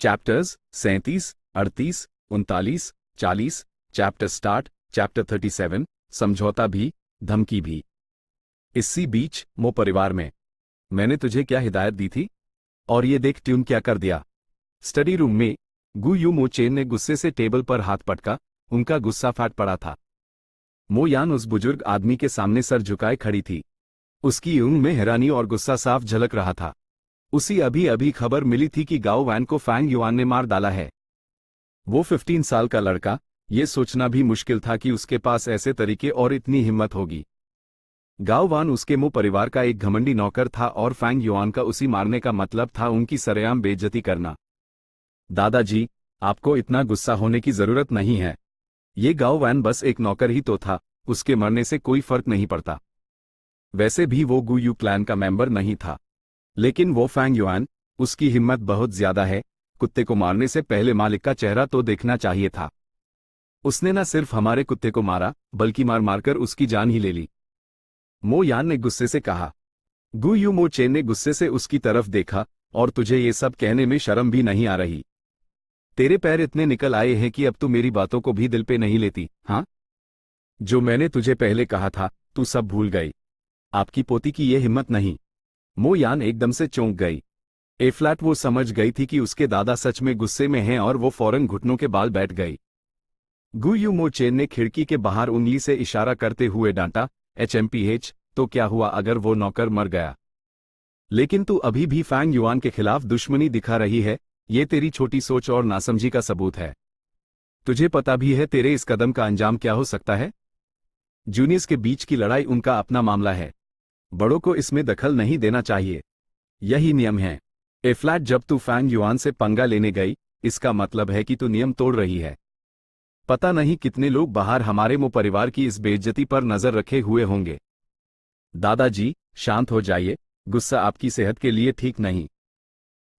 Chapters 37, 38, 39, 40, chapter start, chapter 37, समझौता भी, धमकी भी। इसी बीच मो परिवार में मैंने तुझे क्या हिदायत दी थी, और ये देख ट्यून क्या कर दिया। स्टडी रूम में गु यू मो चेन ने गुस्से से टेबल पर हाथ पटका, उनका गुस्सा फैट पड़ा था। मो यान उस बुजुर्ग आदमी के सामने सर झुकाए खड़ी थी। उसकी ऊँग में हैरानी और गुस्सा साफ झलक रहा था। उसी अभी अभी खबर मिली थी कि गाओ वैन को फैंग युआन ने मार डाला है। वो 15 साल का लड़का, ये सोचना भी मुश्किल था कि उसके पास ऐसे तरीके और इतनी हिम्मत होगी। गाओ वान उसके मो परिवार का एक घमंडी नौकर था और फैंग युआन का उसी मारने का मतलब था उनकी सरेआम बेइज्जती करना। दादाजी, आपको इतना गुस्सा होने की जरूरत नहीं है। ये गाओ वैन बस एक नौकर ही तो था, उसके मरने से कोई फर्क नहीं पड़ता। वैसे भी वो गु यू क्लैन का मेंबर नहीं था। लेकिन वो फैंग युआन, उसकी हिम्मत बहुत ज्यादा है। कुत्ते को मारने से पहले मालिक का चेहरा तो देखना चाहिए था। उसने न सिर्फ हमारे कुत्ते को मारा, बल्कि मार मारकर उसकी जान ही ले ली। मो यान ने गुस्से से कहा। गु यू मो चेन ने गुस्से से उसकी तरफ देखा, और तुझे ये सब कहने में शर्म भी नहीं आ रही? तेरे पैर इतने निकल आए हैं कि अब तू मेरी बातों को भी दिल पे नहीं लेती, हाँ? जो मैंने तुझे पहले कहा था, तू सब भूल गई। आपकी पोती की ये हिम्मत नहीं। मो यान एकदम से चौंक गई। फ्लैट वो समझ गई थी कि उसके दादा सच में गुस्से में हैं और वो फौरन घुटनों के बाल बैठ गई। गु यू मो चेन ने खिड़की के बाहर उंगली से इशारा करते हुए डांटा, HMPH, तो क्या हुआ अगर वो नौकर मर गया? लेकिन तू अभी भी फैंग युआन के खिलाफ दुश्मनी दिखा रही है, ये तेरी छोटी सोच और नासमझी का सबूत है। तुझे पता भी है तेरे इस कदम का अंजाम क्या हो सकता है? जूनियर्स के बीच की लड़ाई उनका अपना मामला है। बड़ों को इसमें दखल नहीं देना चाहिए। यही नियम है। फ्लैट, जब तू फैंग युआन से पंगा लेने गई, इसका मतलब है कि तू नियम तोड़ रही है। पता नहीं कितने लोग बाहर हमारे मो परिवार की इस बेइज्जती पर नजर रखे हुए होंगे। दादाजी, शांत हो जाइए, गुस्सा आपकी सेहत के लिए ठीक नहीं।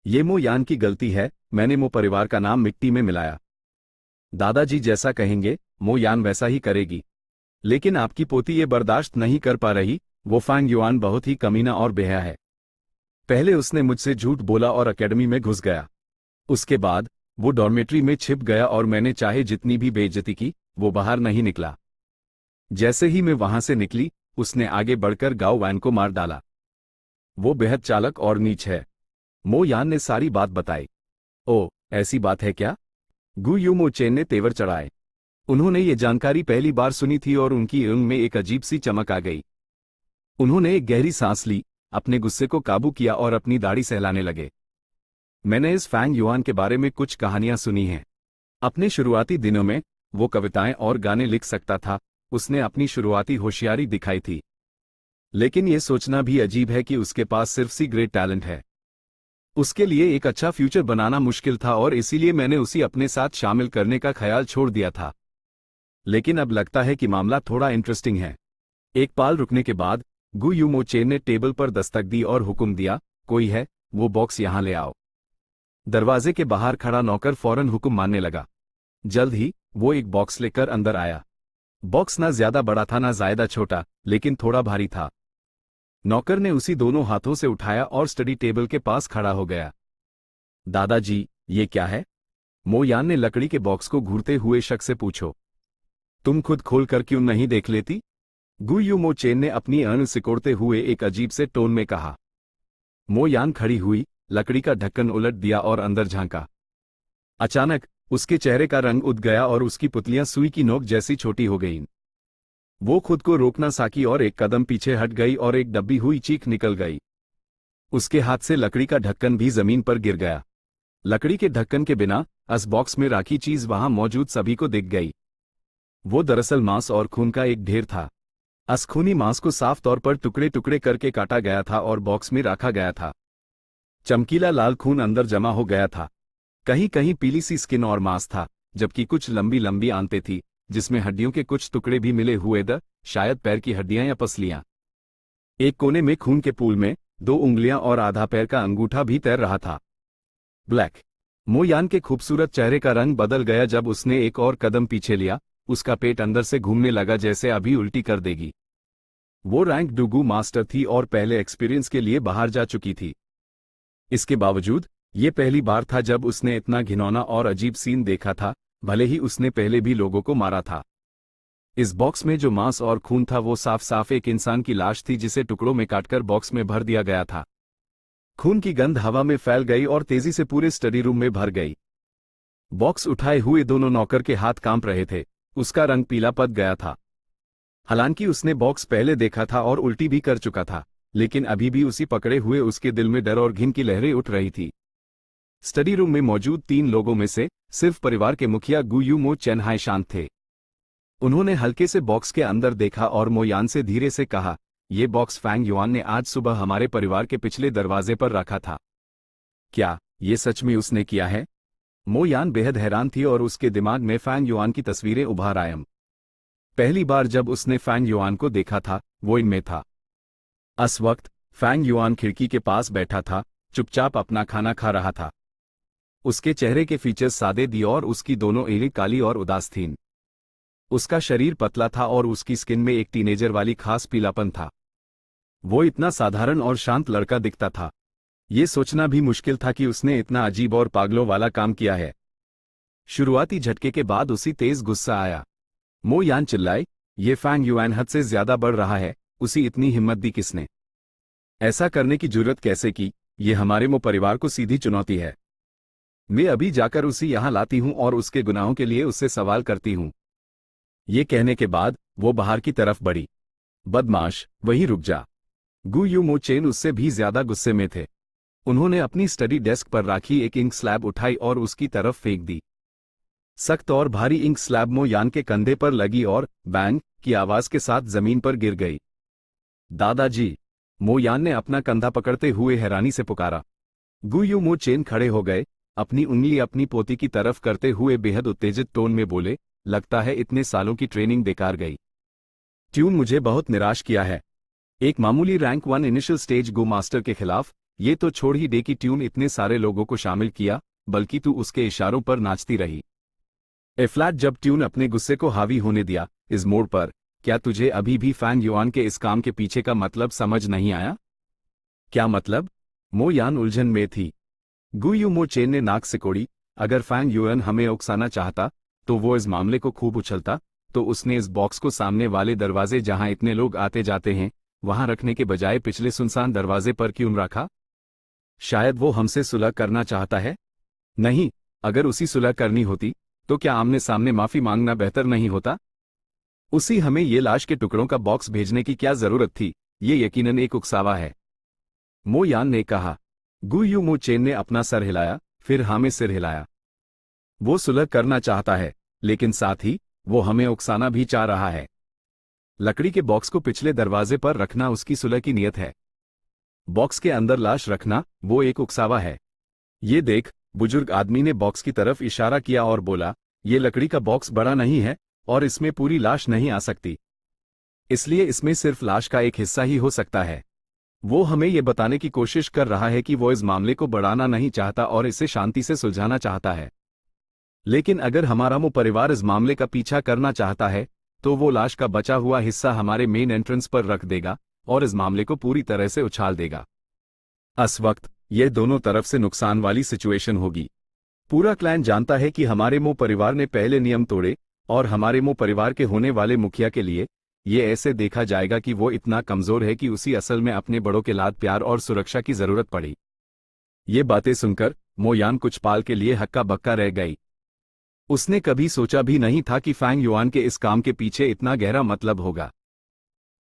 ये मो यान की गलती है, मैंने मो परिवार का नाम मिट्टी में मिलाया। दादाजी जैसा कहेंगे, मो यान वैसा ही करेगी। लेकिन आपकी पोती ये बर्दाश्त नहीं कर पा रही। वो फैंग युआन बहुत ही कमीना और बेहया है। पहले उसने मुझसे झूठ बोला और एकेडमी में घुस गया। उसके बाद वो डॉर्मेट्री में छिप गया और मैंने चाहे जितनी भी बेइज्जती की, वो बाहर नहीं निकला। जैसे ही मैं वहां से निकली, उसने आगे बढ़कर गाओ वैन को मार डाला। वो बेहद चालाक और नीच है। मो यान ने सारी बात बताई। ओ, ऐसी बात है क्या? गु यू मो चेन ने तेवर चढ़ाए। उन्होंने ये जानकारी पहली बार सुनी थी और उनकी ऊँग में एक अजीब सी चमक आ गई। उन्होंने एक गहरी सांस ली, अपने गुस्से को काबू किया और अपनी दाढ़ी सहलाने लगे। मैंने इस फैंग युआन के बारे में कुछ कहानियां सुनी हैं। अपने शुरुआती दिनों में वो कविताएं और गाने लिख सकता था। उसने अपनी शुरुआती होशियारी दिखाई थी। लेकिन यह सोचना भी अजीब है कि उसके पास सिर्फ सी ग्रेट टैलेंट है। उसके लिए एक अच्छा फ्यूचर बनाना मुश्किल था और इसीलिए मैंने उसे अपने साथ शामिल करने का ख्याल छोड़ दिया था। लेकिन अब लगता है कि मामला थोड़ा इंटरेस्टिंग है। एक पाल रुकने के बाद गु यू मो चेन ने टेबल पर दस्तक दी और हुक्म दिया, कोई है? वो बॉक्स यहां ले आओ। दरवाजे के बाहर खड़ा नौकर फौरन हुक्म मानने लगा। जल्द ही वो एक बॉक्स लेकर अंदर आया। बॉक्स ना ज्यादा बड़ा था ना ज्यादा छोटा, लेकिन थोड़ा भारी था। नौकर ने उसी दोनों हाथों से उठाया और स्टडी टेबल के पास खड़ा हो गया। दादाजी, ये क्या है? मो यान ने लकड़ी के बॉक्स को घूरते हुए शक से पूछो। तुम खुद खोल कर क्यों नहीं देख लेती? गु यू मो चेन ने अपनी अण सिकोड़ते हुए एक अजीब से टोन में कहा। मो यान खड़ी हुई, लकड़ी का ढक्कन उलट दिया और अंदर झांका। अचानक उसके चेहरे का रंग उड़ गया और उसकी पुतलियां सुई की नोक जैसी छोटी हो गईं। वो खुद को रोक ना सकी और एक कदम पीछे हट गई और एक दबी हुई चीख निकल गई। उसके हाथ से लकड़ी का ढक्कन भी जमीन पर गिर गया। लकड़ी के ढक्कन के बिना इस बॉक्स में राखी चीज वहां मौजूद सभी को दिख गई। वो दरअसल मांस और खून का एक ढेर था। इस खूनी मांस को साफ तौर पर टुकड़े टुकड़े करके काटा गया था और बॉक्स में रखा गया था। चमकीला लाल खून अंदर जमा हो गया था। कहीं कहीं पीली सी स्किन और मांस था, जबकि कुछ लंबी लंबी आंतें थी, जिसमें हड्डियों के कुछ टुकड़े भी मिले हुए थे, शायद पैर की हड्डियां या पसलियां। एक कोने में खून के पूल में 2 उंगलियां और आधा पैर का अंगूठा भी तैर रहा था। ब्लैक। मो यान के खूबसूरत चेहरे का रंग बदल गया जब उसने एक और कदम पीछे लिया। उसका पेट अंदर से घूमने लगा जैसे अभी उल्टी कर देगी। वो रैंक डुगू मास्टर थी और पहले एक्सपीरियंस के लिए बाहर जा चुकी थी। इसके बावजूद ये पहली बार था जब उसने इतना घिनौना और अजीब सीन देखा था, भले ही उसने पहले भी लोगों को मारा था। इस बॉक्स में जो मांस और खून था वो साफ साफ एक इंसान की लाश थी जिसे टुकड़ों में काटकर बॉक्स में भर दिया गया था। खून की गंध हवा में फैल गई और तेजी से पूरे स्टडी रूम में भर गई। बॉक्स उठाए हुए दोनों नौकर के हाथ कांप रहे थे। उसका रंग पीला पड़ गया था। हालांकि उसने बॉक्स पहले देखा था और उल्टी भी कर चुका था, लेकिन अभी भी उसी पकड़े हुए उसके दिल में डर और घिन की लहरें उठ रही थी। स्टडी रूम में मौजूद 3 लोगों में से सिर्फ परिवार के मुखिया गु यू मो चेनहाई शांत थे। उन्होंने हल्के से बॉक्स के अंदर देखा और मो यान से धीरे से कहा, यह बॉक्स फैंग युआन ने आज सुबह हमारे परिवार के पिछले दरवाजे पर रखा था। क्या ये सच में उसने किया है? मो यान बेहद हैरान थी और उसके दिमाग में फैंग युआन की तस्वीरें उभार आयम। पहली बार जब उसने फैंग युआन को देखा था वो इनमें था। उस वक्त फैंग युआन खिड़की के पास बैठा था, चुपचाप अपना खाना खा रहा था। उसके चेहरे के फीचर्स सादे दी और उसकी दोनों एड़ी काली और उदास थीं। उसका शरीर पतला था और उसकी स्किन में एक टीनेजर वाली खास पीलापन था। वो इतना साधारण और शांत लड़का दिखता था। ये सोचना भी मुश्किल था कि उसने इतना अजीब और पागलों वाला काम किया है। शुरुआती झटके के बाद उसी तेज गुस्सा आया। मो यान चिल्लाए, ये फैंग युआन हद से ज्यादा बढ़ रहा है, उसी इतनी हिम्मत दी किसने? ऐसा करने की जरूरत कैसे की? ये हमारे मो परिवार को सीधी चुनौती है। मैं अभी जाकर उसे यहां लाती हूं और उसके गुनाहों के लिए उससे सवाल करती हूं। ये कहने के बाद वो बाहर की तरफ बढ़ी। बदमाश, वहीं रुक जा। गु यू मो चेन उससे भी ज्यादा गुस्से में थे। उन्होंने अपनी स्टडी डेस्क पर राखी एक इंक स्लैब उठाई और उसकी तरफ फेंक दी। सख्त और भारी इंक स्लैब मो यान के कंधे पर लगी और बैंग की आवाज के साथ जमीन पर गिर गई। दादाजी! मो यान ने अपना कंधा पकड़ते हुए हैरानी से पुकारा। गु यू मो चेन खड़े हो गए, अपनी उंगली अपनी पोती की तरफ करते हुए बेहद उत्तेजित टोन में बोले, लगता है इतने सालों की ट्रेनिंग बेकार गई। ट्यून मुझे बहुत निराश किया है। एक मामूली रैंक 1 इनिशियल स्टेज गो मास्टर के खिलाफ। ये तो छोड़ ही दे कि ट्यून इतने सारे लोगों को शामिल किया, बल्कि तू उसके इशारों पर नाचती रही। फ्लैट जब ट्यून अपने गुस्से को हावी होने दिया इस मोड़ पर, क्या तुझे अभी भी फैंग युआन के इस काम के पीछे का मतलब समझ नहीं आया? क्या मतलब? मो यान उलझन में थी। गु यू मो चेन ने नाक सिकोड़ी, अगर फैंग युआन हमें उकसाना चाहता तो वो इस मामले को खूब उछलता, तो उसने इस बॉक्स को सामने वाले दरवाजे जहां इतने लोग आते जाते हैं वहां रखने के बजाय पिछले सुनसान दरवाजे पर क्यों रखा? शायद वो हमसे सुलह करना चाहता है? नहीं, अगर उसी सुलह करनी होती तो क्या आमने सामने माफी मांगना बेहतर नहीं होता? उसी हमें ये लाश के टुकड़ों का बॉक्स भेजने की क्या जरूरत थी? ये यकीनन एक उकसावा है, मो यान ने कहा। गु यू मो चेन ने अपना सर हिलाया, फिर हाँ में सिर हिलाया। वो सुलह करना चाहता है, लेकिन साथ ही वो हमें उकसाना भी चाह रहा है। लकड़ी के बॉक्स को पिछले दरवाजे पर रखना उसकी सुलह की नीयत है। बॉक्स के अंदर लाश रखना वो एक उकसावा है। ये देख, बुजुर्ग आदमी ने बॉक्स की तरफ इशारा किया और बोला, ये लकड़ी का बॉक्स बड़ा नहीं है और इसमें पूरी लाश नहीं आ सकती, इसलिए इसमें सिर्फ लाश का एक हिस्सा ही हो सकता है। वो हमें ये बताने की कोशिश कर रहा है कि वो इस मामले को बढ़ाना नहीं चाहता और इसे शांति से सुलझाना चाहता है। लेकिन अगर हमारा मो परिवार इस मामले का पीछा करना चाहता है तो वो लाश का बचा हुआ हिस्सा हमारे मेन एंट्रेंस पर रख देगा और इस मामले को पूरी तरह से उछाल देगा। इस वक्त यह दोनों तरफ से नुकसान वाली सिचुएशन होगी। पूरा क्लैन जानता है कि हमारे मो परिवार ने पहले नियम तोड़े और हमारे मो परिवार के होने वाले मुखिया के लिए ये ऐसे देखा जाएगा कि वो इतना कमजोर है कि उसी असल में अपने बड़ों के लाड प्यार और सुरक्षा की जरूरत पड़ी। ये बातें सुनकर मो यान कुछ पाल के लिए हक्का बक्का रह गई। उसने कभी सोचा भी नहीं था कि फैंग युआन के इस काम के पीछे इतना गहरा मतलब होगा।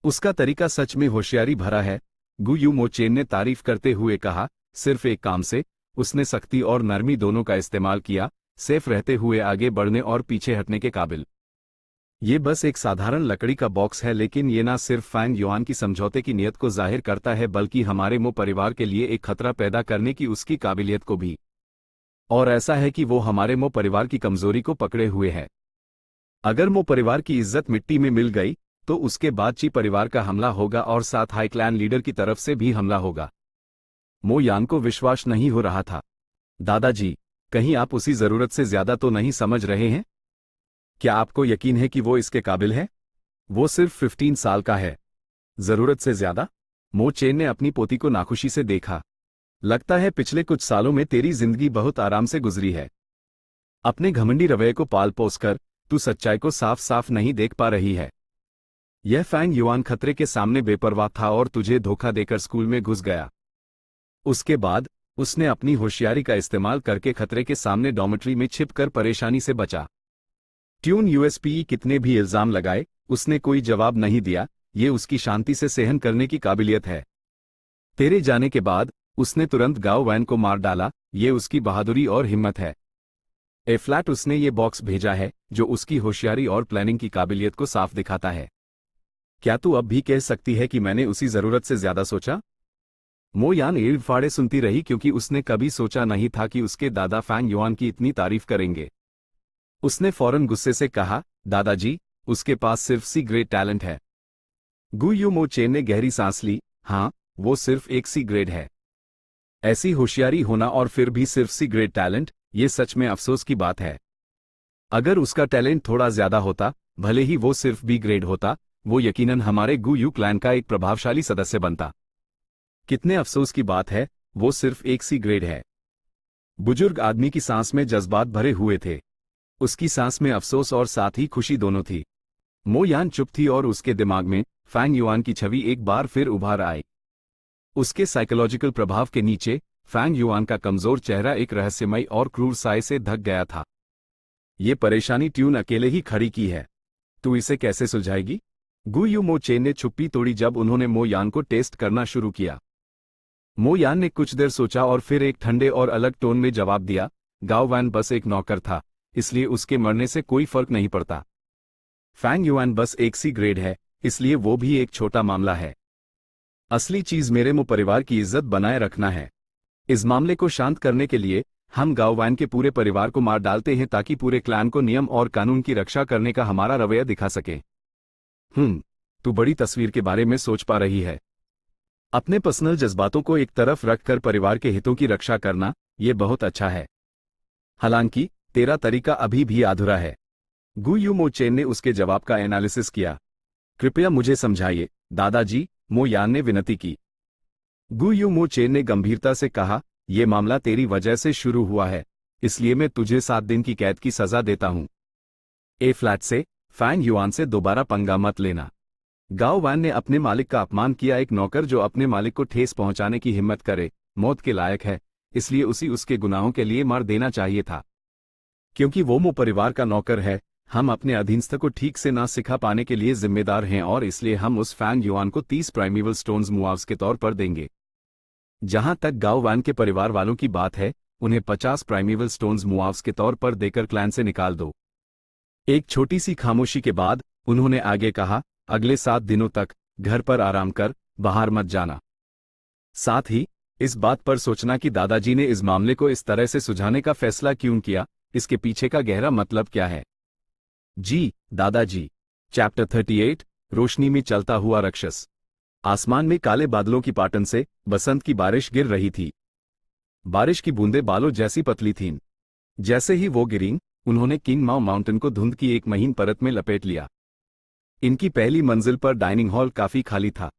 उसका तरीका सच में होशियारी भरा है, गु यू मो चेन ने तारीफ करते हुए कहा। सिर्फ एक काम से उसने सख्ती और नरमी दोनों का इस्तेमाल किया, सेफ रहते हुए आगे बढ़ने और पीछे हटने के काबिल। ये बस एक साधारण लकड़ी का बॉक्स है, लेकिन ये ना सिर्फ फैंग युआन की समझौते की नीयत को जाहिर करता है बल्कि हमारे मो परिवार के लिए एक खतरा पैदा करने की उसकी काबिलियत को भी। और ऐसा है कि वो हमारे मो परिवार की कमजोरी को पकड़े हुए है। अगर मो परिवार की इज्जत मिट्टी में मिल गई तो उसके बाद ची परिवार का हमला होगा और साथ हाई क्लैन लीडर की तरफ से भी हमला होगा। मो यान को विश्वास नहीं हो रहा था। दादाजी, कहीं आप उसी जरूरत से ज्यादा तो नहीं समझ रहे हैं? क्या आपको यकीन है कि वो इसके काबिल है? वो सिर्फ 15 साल का है। जरूरत से ज्यादा? मो चेन ने अपनी पोती को नाखुशी से देखा। लगता है पिछले कुछ सालों में तेरी जिंदगी बहुत आराम से गुजरी है। अपने घमंडी रवैये को पाल पोस कर तू सच्चाई को साफ साफ नहीं देख पा रही है। यह फैंग युआन खतरे के सामने बेपरवाह था और तुझे धोखा देकर स्कूल में घुस गया। उसके बाद उसने अपनी होशियारी का इस्तेमाल करके खतरे के सामने डॉर्मेट्री में छिपकर परेशानी से बचा। ट्यून यूएसपी कितने भी इल्जाम लगाए, उसने कोई जवाब नहीं दिया। ये उसकी शांति से सहन करने की काबिलियत है। तेरे जाने के बाद उसने तुरंत गाओ वैन को मार डाला। ये उसकी बहादुरी और हिम्मत है। ए फ्लैट उसने ये बॉक्स भेजा है जो उसकी होशियारी और प्लानिंग की काबिलियत को साफ दिखाता है। क्या तू अब भी कह सकती है कि मैंने उसी जरूरत से ज्यादा सोचा? मो यान एड़ फाड़े सुनती रही क्योंकि उसने कभी सोचा नहीं था कि उसके दादा फैंग युआन की इतनी तारीफ करेंगे। उसने फौरन गुस्से से कहा, दादाजी, उसके पास सिर्फ सी ग्रेड टैलेंट है। गु यू मो चेन ने गहरी सांस ली। हाँ, वो सिर्फ एक सी ग्रेड है। ऐसी होशियारी होना और फिर भी सिर्फ सी ग्रेड टैलेंट, ये सच में अफसोस की बात है। अगर उसका टैलेंट थोड़ा ज्यादा होता, भले ही वो सिर्फ बी ग्रेड होता, वो यकीनन हमारे गु यू क्लैन का एक प्रभावशाली सदस्य बनता। कितने अफसोस की बात है, वो सिर्फ एक सी ग्रेड है। बुजुर्ग आदमी की सांस में जज्बात भरे हुए थे। उसकी सांस में अफसोस और साथ ही खुशी दोनों थी। मो यान चुप थी और उसके दिमाग में फैंग युआन की छवि एक बार फिर उभार आई। उसके साइकोलॉजिकल प्रभाव के नीचे फैंग युआन का कमजोर चेहरा एक रहस्यमय और क्रूर साय से ढक गया था। ये परेशानी ट्यून अकेले ही खड़ी की है। तू इसे कैसे सुलझाएगी? गु यू मो चेन ने चुप्पी तोड़ी जब उन्होंने मो यान को टेस्ट करना शुरू किया। मो यान ने कुछ देर सोचा और फिर एक ठंडे और अलग टोन में जवाब दिया, गाओ वैन बस एक नौकर था, इसलिए उसके मरने से कोई फर्क नहीं पड़ता। फैंग युआन बस एक सी ग्रेड है, इसलिए वो भी एक छोटा मामला है। असली चीज मेरे मो परिवार की इज्जत बनाए रखना है। इस मामले को शांत करने के लिए हम गाओ वैन के पूरे परिवार को मार डालते हैं ताकि पूरे क्लैन को नियम और कानून की रक्षा करने का हमारा रवैया दिखा सके। तू बड़ी तस्वीर के बारे में सोच पा रही है। अपने पर्सनल जज्बातों को एक तरफ रखकर परिवार के हितों की रक्षा करना, ये बहुत अच्छा है। हालांकि तेरा तरीका अभी भी अधूरा है। गु यू मो चेन ने उसके जवाब का एनालिसिस किया। कृपया मुझे समझाइए, दादाजी, मो यान ने विनती की। गु यू मो चेन ने गंभीरता से कहा, यह मामला तेरी वजह से शुरू हुआ है, इसलिए मैं तुझे 7 दिन की कैद की सजा देता हूं। ए फ्लैट से फैंग युआन से दोबारा पंगा मत लेना। गाओ वैन ने अपने मालिक का अपमान किया। एक नौकर जो अपने मालिक को ठेस पहुंचाने की हिम्मत करे, मौत के लायक है, इसलिए उसके गुनाहों के लिए मार देना चाहिए था। क्योंकि वो मो परिवार का नौकर है, हम अपने अधीनस्थ को ठीक से ना सिखा पाने के लिए जिम्मेदार हैं और इसलिए हम उस फैंग युआन को 30 प्राइमेवल स्टोन्स मुआवजे के तौर पर देंगे। जहां तक गाओ वैन के परिवार वालों की बात है, उन्हें 50 प्राइमेवल स्टोन्स मुआवजे के तौर पर देकर क्लैन से निकाल दो। एक छोटी सी खामोशी के बाद उन्होंने आगे कहा, अगले 7 दिनों तक घर पर आराम कर, बाहर मत जाना। साथ ही इस बात पर सोचना कि दादाजी ने इस मामले को इस तरह से सुलझाने का फैसला क्यों किया, इसके पीछे का गहरा मतलब क्या है। जी दादाजी। चैप्टर 38, रोशनी में चलता हुआ राक्षस। आसमान में काले बादलों की पाटन से बसंत की बारिश गिर रही थी। बारिश की बूंदें बालों जैसी पतली थीं। जैसे ही वो गिरीं, उन्होंने किंग माओ माउंटेन को धुंध की एक महीन परत में लपेट लिया। इनकी पहली मंजिल पर डाइनिंग हॉल काफी खाली था।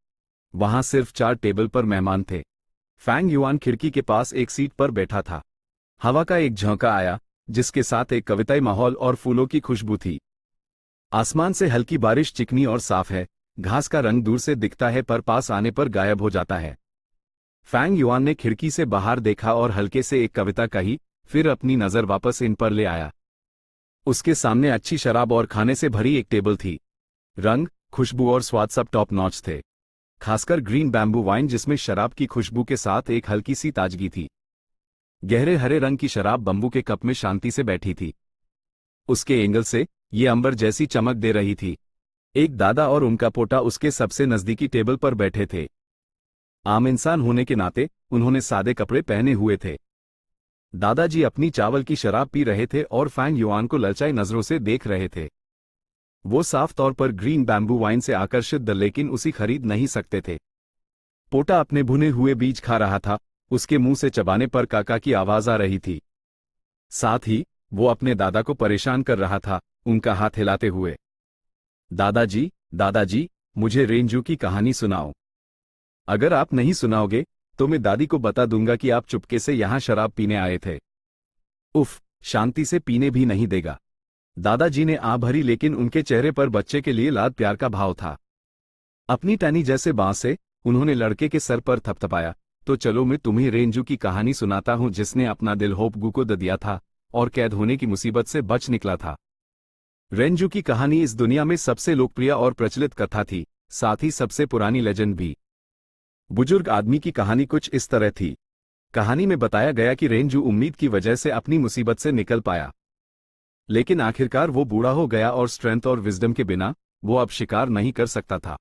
वहां सिर्फ 4 टेबल पर मेहमान थे। फैंग युआन खिड़की के पास एक सीट पर बैठा था। हवा का एक झोंका आया, जिसके साथ एक कविताई माहौल और फूलों की खुशबू थी। आसमान से हल्की बारिश चिकनी और साफ है। घास का रंग दूर से दिखता है पर पास आने पर गायब हो जाता है। फैंग युआन ने खिड़की से बाहर देखा और हल्के से एक कविता कही, फिर अपनी नजर वापस इन पर ले आया। उसके सामने अच्छी शराब और खाने से भरी एक टेबल थी। रंग, खुशबू और स्वाद सब टॉप नॉच थे, खासकर ग्रीन बैम्बू वाइन जिसमें शराब की खुशबू के साथ एक हल्की सी ताजगी थी। गहरे हरे रंग की शराब बंबू के कप में शांति से बैठी थी। उसके एंगल से ये अंबर जैसी चमक दे रही थी। एक दादा और उनका पोता उसके सबसे नजदीकी टेबल पर बैठे थे। आम इंसान होने के नाते उन्होंने सादे कपड़े पहने हुए थे। दादाजी अपनी चावल की शराब पी रहे थे और फैंग युआन को ललचाई नजरों से देख रहे थे। वो साफ तौर पर ग्रीन बैम्बू वाइन से आकर्षित थे लेकिन उसी खरीद नहीं सकते थे। पोता अपने भुने हुए बीज खा रहा था। उसके मुंह से चबाने पर काका की आवाज आ रही थी। साथ ही वो अपने दादा को परेशान कर रहा था, उनका हाथ हिलाते हुए। दादाजी, दादाजी, मुझे रेंजू की कहानी सुनाओ। अगर आप नहीं सुनाओगे तो मैं दादी को बता दूंगा कि आप चुपके से यहाँ शराब पीने आए थे। उफ, शांति से पीने भी नहीं देगा। दादाजी ने आ भरी, लेकिन उनके चेहरे पर बच्चे के लिए लाड प्यार का भाव था। अपनी टहनी जैसे बांस से उन्होंने लड़के के सर पर थपथपाया। तो चलो मैं तुम्हें रेंजू की कहानी सुनाता हूं, जिसने अपना दिल होपगू को दे दिया था और कैद होने की मुसीबत से बच निकला था। रेंजू की कहानी इस दुनिया में सबसे लोकप्रिय और प्रचलित कथा थी, साथ ही सबसे पुरानी लेजेंड भी। बुजुर्ग आदमी की कहानी कुछ इस तरह थी। कहानी में बताया गया कि रेंजू उम्मीद की वजह से अपनी मुसीबत से निकल पाया, लेकिन आखिरकार वो बूढ़ा हो गया और स्ट्रेंथ और विजडम के बिना वो अब शिकार नहीं कर सकता था।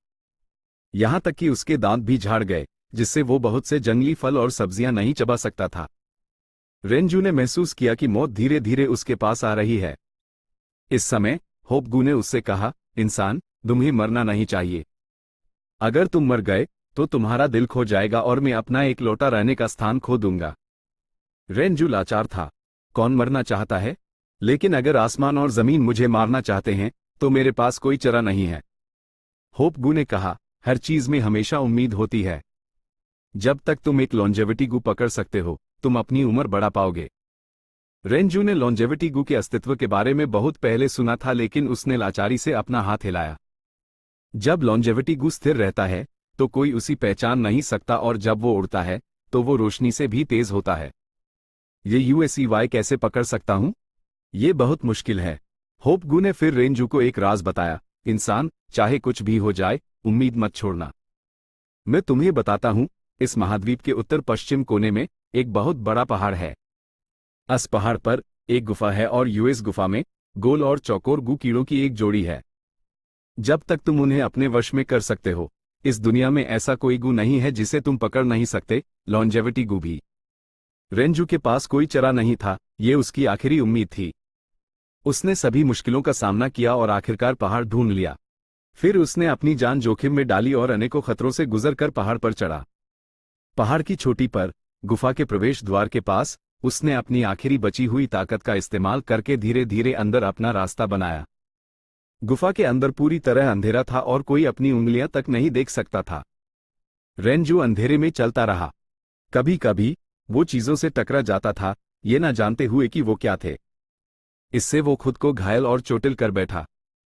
यहां तक कि उसके दांत भी झाड़ गए, जिससे वो बहुत से जंगली फल और सब्जियां नहीं चबा सकता था। रेंजू ने महसूस किया कि मौत धीरे धीरे उसके पास आ रही है। इस समय होपगू ने उससे कहा, इंसान, तुम्हें मरना नहीं चाहिए। अगर तुम मर गए तो तुम्हारा दिल खो जाएगा और मैं अपना एक लौटा रहने का स्थान खो दूंगा। रेंजू लाचार था। कौन मरना चाहता है? लेकिन अगर आसमान और जमीन मुझे मारना चाहते हैं तो मेरे पास कोई चारा नहीं है। होपगू ने कहा, हर चीज में हमेशा उम्मीद होती है। जब तक तुम एक लॉन्जेविटी गू पकड़ सकते हो, तुम अपनी उम्र बढ़ा पाओगे। रेंजू ने लॉन्जेविटी गू के अस्तित्व के बारे में बहुत पहले सुना था, लेकिन उसने लाचारी से अपना हाथ हिलाया। जब लॉन्जेविटी गू स्थिर रहता है तो कोई उसी पहचान नहीं सकता, और जब वो उड़ता है तो वो रोशनी से भी तेज होता है। ये यूएसईवाई कैसे पकड़ सकता हूं? ये बहुत मुश्किल है। होपगू ने फिर रेंजू को एक राज बताया, इंसान, चाहे कुछ भी हो जाए, उम्मीद मत छोड़ना। मैं तुम्हें बताता हूं, इस महाद्वीप के उत्तर पश्चिम कोने में एक बहुत बड़ा पहाड़ है। इस पहाड़ पर एक गुफा है और यूएस गुफा में गोल और चौकोर गू कीड़ों की एक जोड़ी है। जब तक तुम उन्हें अपने वश में कर सकते हो, इस दुनिया में ऐसा कोई गू नहीं है जिसे तुम पकड़ नहीं सकते, लॉन्जेविटी गू भी। रेंजू के पास कोई चारा नहीं था, ये उसकी आखिरी उम्मीद थी। उसने सभी मुश्किलों का सामना किया और आखिरकार पहाड़ ढूंढ लिया। फिर उसने अपनी जान जोखिम में डाली और अनेकों खतरों से गुजरकर पहाड़ पर चढ़ा। पहाड़ की चोटी पर गुफा के प्रवेश द्वार के पास उसने अपनी आखिरी बची हुई ताकत का इस्तेमाल करके धीरे धीरे अंदर अपना रास्ता बनाया। गुफा के अंदर पूरी तरह अंधेरा था और कोई अपनी उंगलियां तक नहीं देख सकता था। रेंजू अंधेरे में चलता रहा। कभी कभी वो चीजों से टकरा जाता था, ये न जानते हुए कि वो क्या थे। इससे वो खुद को घायल और चोटिल कर बैठा।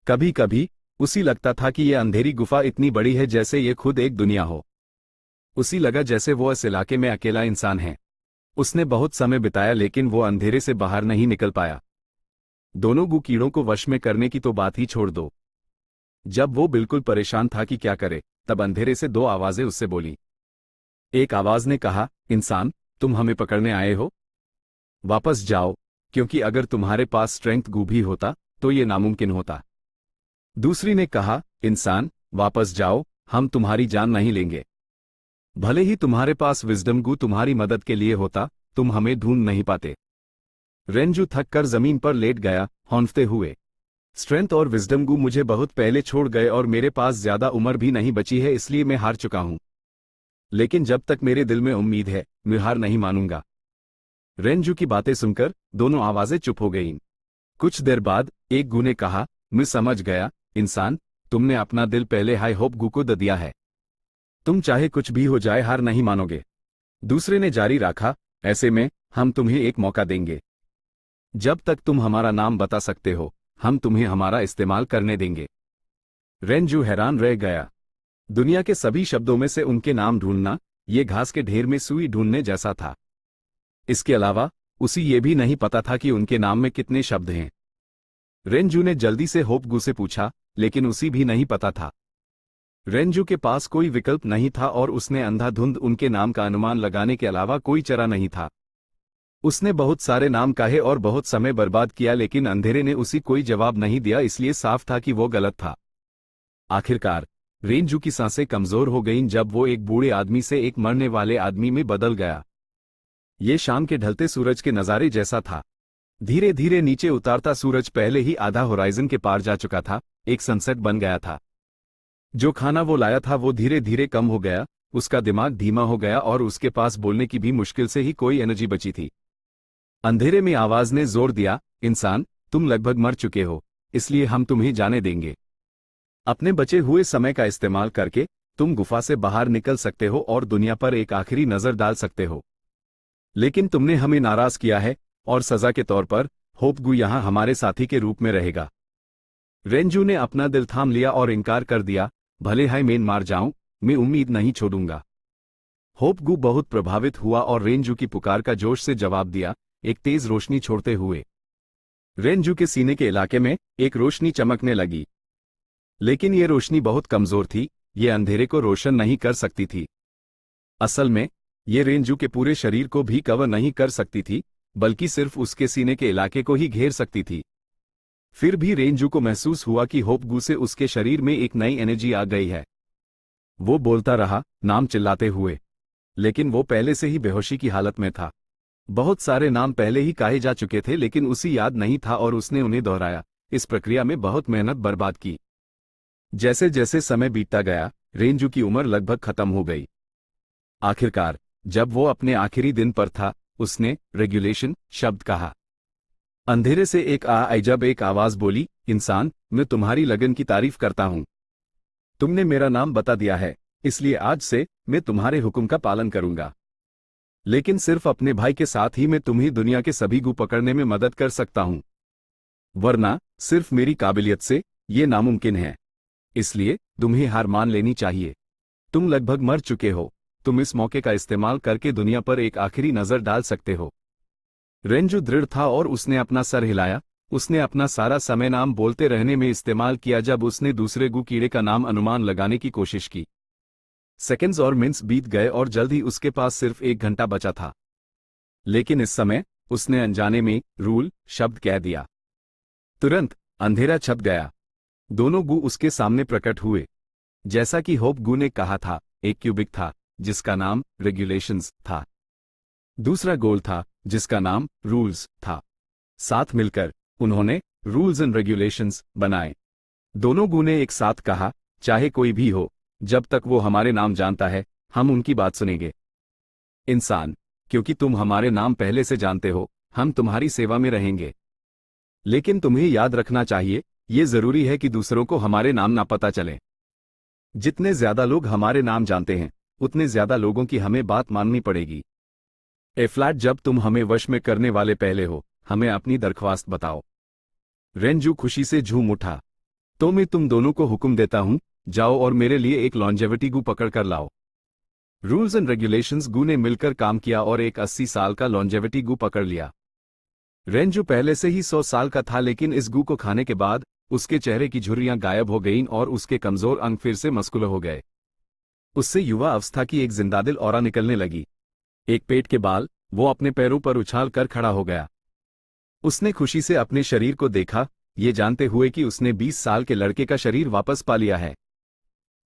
कभी कभी उसी लगता था कि यह अंधेरी गुफा इतनी बड़ी है जैसे ये खुद एक दुनिया हो। उसी लगा जैसे वो इस इलाके में अकेला इंसान है। उसने बहुत समय बिताया, लेकिन वो अंधेरे से बाहर नहीं निकल पाया। दोनों गू कीड़ों को वश में करने की तो बात ही छोड़ दो। जब वो बिल्कुल परेशान था कि क्या करे, तब अंधेरे से दो आवाजें उससे बोली। एक आवाज ने कहा, इंसान, तुम हमें पकड़ने आए हो? वापस जाओ, क्योंकि अगर तुम्हारे पास स्ट्रेंथ गू भी होता तो ये नामुमकिन होता। दूसरी ने कहा, इंसान, वापस जाओ, हम तुम्हारी जान नहीं लेंगे। भले ही तुम्हारे पास विजडम गू तुम्हारी मदद के लिए होता, तुम हमें ढूंढ नहीं पाते। रेंजू थक कर जमीन पर लेट गया, हौंफते हुए। स्ट्रेंथ और विजडम गू मुझे बहुत पहले छोड़ गए और मेरे पास ज्यादा उम्र भी नहीं बची है, इसलिए मैं हार चुका हूं। लेकिन जब तक मेरे दिल में उम्मीद है, मैं हार नहीं मानूंगा। रेंजू की बातें सुनकर दोनों आवाजें चुप हो गईं। कुछ देर बाद एक गू ने कहा, मैं समझ गया, इंसान, तुमने अपना दिल पहले हाई होप गू को दे दिया है। तुम चाहे कुछ भी हो जाए हार नहीं मानोगे। दूसरे ने जारी रखा, ऐसे में हम तुम्हें एक मौका देंगे। जब तक तुम हमारा नाम बता सकते हो, हम तुम्हें हमारा इस्तेमाल करने देंगे। रेंजू हैरान रह गया। दुनिया के सभी शब्दों में से उनके नाम ढूंढना ये घास के ढेर में सुई ढूंढने जैसा था। इसके अलावा उसे ये भी नहीं पता था कि उनके नाम में कितने शब्द हैं। रेंजू ने जल्दी से होपगू से पूछा, लेकिन उसे भी नहीं पता था। रेंजू के पास कोई विकल्प नहीं था और उसने अंधाधुंध उनके नाम का अनुमान लगाने के अलावा कोई चारा नहीं था। उसने बहुत सारे नाम कहे और बहुत समय बर्बाद किया, लेकिन अंधेरे ने उसे कोई जवाब नहीं दिया, इसलिए साफ था कि वो गलत था। आखिरकार रेंजू की सांसें कमजोर हो गईं जब वो एक बूढ़े आदमी से एक मरने वाले आदमी में बदल गया। ये शाम के ढलते सूरज के नज़ारे जैसा था। धीरे धीरे नीचे उतारता सूरज पहले ही आधा होराइजन के पार जा चुका था, एक सनसेट बन गया था। जो खाना वो लाया था वो धीरे धीरे कम हो गया, उसका दिमाग धीमा हो गया और उसके पास बोलने की भी मुश्किल से ही कोई एनर्जी बची थी। अंधेरे में आवाज ने जोर दिया, इंसान, तुम लगभग मर चुके हो, इसलिए हम तुम्हें जाने देंगे। अपने बचे हुए समय का इस्तेमाल करके तुम गुफा से बाहर निकल सकते हो और दुनिया पर एक आखिरी नजर डाल सकते हो। लेकिन तुमने हमें नाराज किया है और सजा के तौर पर होपगू यहां हमारे साथी के रूप में रहेगा। रेंजू ने अपना दिल थाम लिया और इनकार कर दिया, भले हाय मैं मार जाऊं, मैं उम्मीद नहीं छोड़ूंगा। होपगू बहुत प्रभावित हुआ और रेंजू की पुकार का जोश से जवाब दिया, एक तेज रोशनी छोड़ते हुए। रेंजू के सीने के इलाके में एक रोशनी चमकने लगी, लेकिन ये रोशनी बहुत कमजोर थी, ये अंधेरे को रोशन नहीं कर सकती थी। असल में ये रेंजू के पूरे शरीर को भी कवर नहीं कर सकती थी, बल्कि सिर्फ उसके सीने के इलाके को ही घेर सकती थी। फिर भी रेंजू को महसूस हुआ कि होपगू से उसके शरीर में एक नई एनर्जी आ गई है। वो बोलता रहा, नाम चिल्लाते हुए, लेकिन वो पहले से ही बेहोशी की हालत में था। बहुत सारे नाम पहले ही कहे जा चुके थे, लेकिन उसे याद नहीं था और उसने उन्हें दोहराया। इस प्रक्रिया में बहुत मेहनत बर्बाद की। जैसे जैसे समय बीतता गया, रेंजू की उम्र लगभग खत्म हो गई। आखिरकार जब वो अपने आखिरी दिन पर था, उसने रेगुलेशन शब्द कहा। अंधेरे से एक अजब एक आवाज बोली, इंसान, मैं तुम्हारी लगन की तारीफ करता हूं। तुमने मेरा नाम बता दिया है, इसलिए आज से मैं तुम्हारे हुक्म का पालन करूंगा। लेकिन सिर्फ अपने भाई के साथ ही मैं तुम्हें दुनिया के सभी गू पकड़ने में मदद कर सकता हूं, वरना सिर्फ मेरी काबिलियत से ये नामुमकिन है। इसलिए तुम्हें हार मान लेनी चाहिए। तुम लगभग मर चुके हो, तुम इस मौके का इस्तेमाल करके दुनिया पर एक आखिरी नजर डाल सकते हो। रेंजू दृढ़ था और उसने अपना सर हिलाया। उसने अपना सारा समय नाम बोलते रहने में इस्तेमाल किया जब उसने दूसरे गू कीड़े का नाम अनुमान लगाने की कोशिश की। सेकंड्स और मिनट्स बीत गए और जल्द ही उसके पास सिर्फ 1 घंटा बचा था। लेकिन इस समय उसने अनजाने में रूल शब्द कह दिया। तुरंत अंधेरा छप गया। दोनों गू उसके सामने प्रकट हुए। जैसा कि होप गू ने कहा था, एक क्यूबिक था जिसका नाम रेगुलेशंस था। दूसरा गोल था जिसका नाम रूल्स था। साथ मिलकर उन्होंने रूल्स एंड रेगुलेशंस बनाए। दोनों गू ने एक साथ कहा, चाहे कोई भी हो, जब तक वो हमारे नाम जानता है, हम उनकी बात सुनेंगे। इंसान, क्योंकि तुम हमारे नाम पहले से जानते हो, हम तुम्हारी सेवा में रहेंगे। लेकिन तुम्हें याद रखना चाहिए, ये जरूरी है कि दूसरों को हमारे नाम ना पता चले। जितने ज्यादा लोग हमारे नाम जानते हैं, उतने ज्यादा लोगों की हमें बात माननी पड़ेगी। ए फ्लैट, जब तुम हमें वश में करने वाले पहले हो, हमें अपनी दरख्वास्त बताओ। रेंजू खुशी से झूम उठा। तो मैं तुम दोनों को हुक्म देता हूं, जाओ और मेरे लिए एक लॉन्जेविटी गू पकड़ कर लाओ। रूल्स एंड रेगुलेशंस गू ने मिलकर काम किया और एक 80 साल का लॉन्जेविटी गू पकड़ लिया। रेंजू पहले से ही 100 साल का था, लेकिन इस गू को खाने के बाद उसके चेहरे की झुर्रियां गायब हो गईं और उसके कमजोर अंग फिर से मस्कुलर हो गए। उससे युवा अवस्था की एक जिंदादिल ऑरा निकलने लगी। एक पेट के बाल, वो अपने पैरों पर उछाल कर खड़ा हो गया। उसने खुशी से अपने शरीर को देखा, ये जानते हुए कि उसने 20 साल के लड़के का शरीर वापस पा लिया है।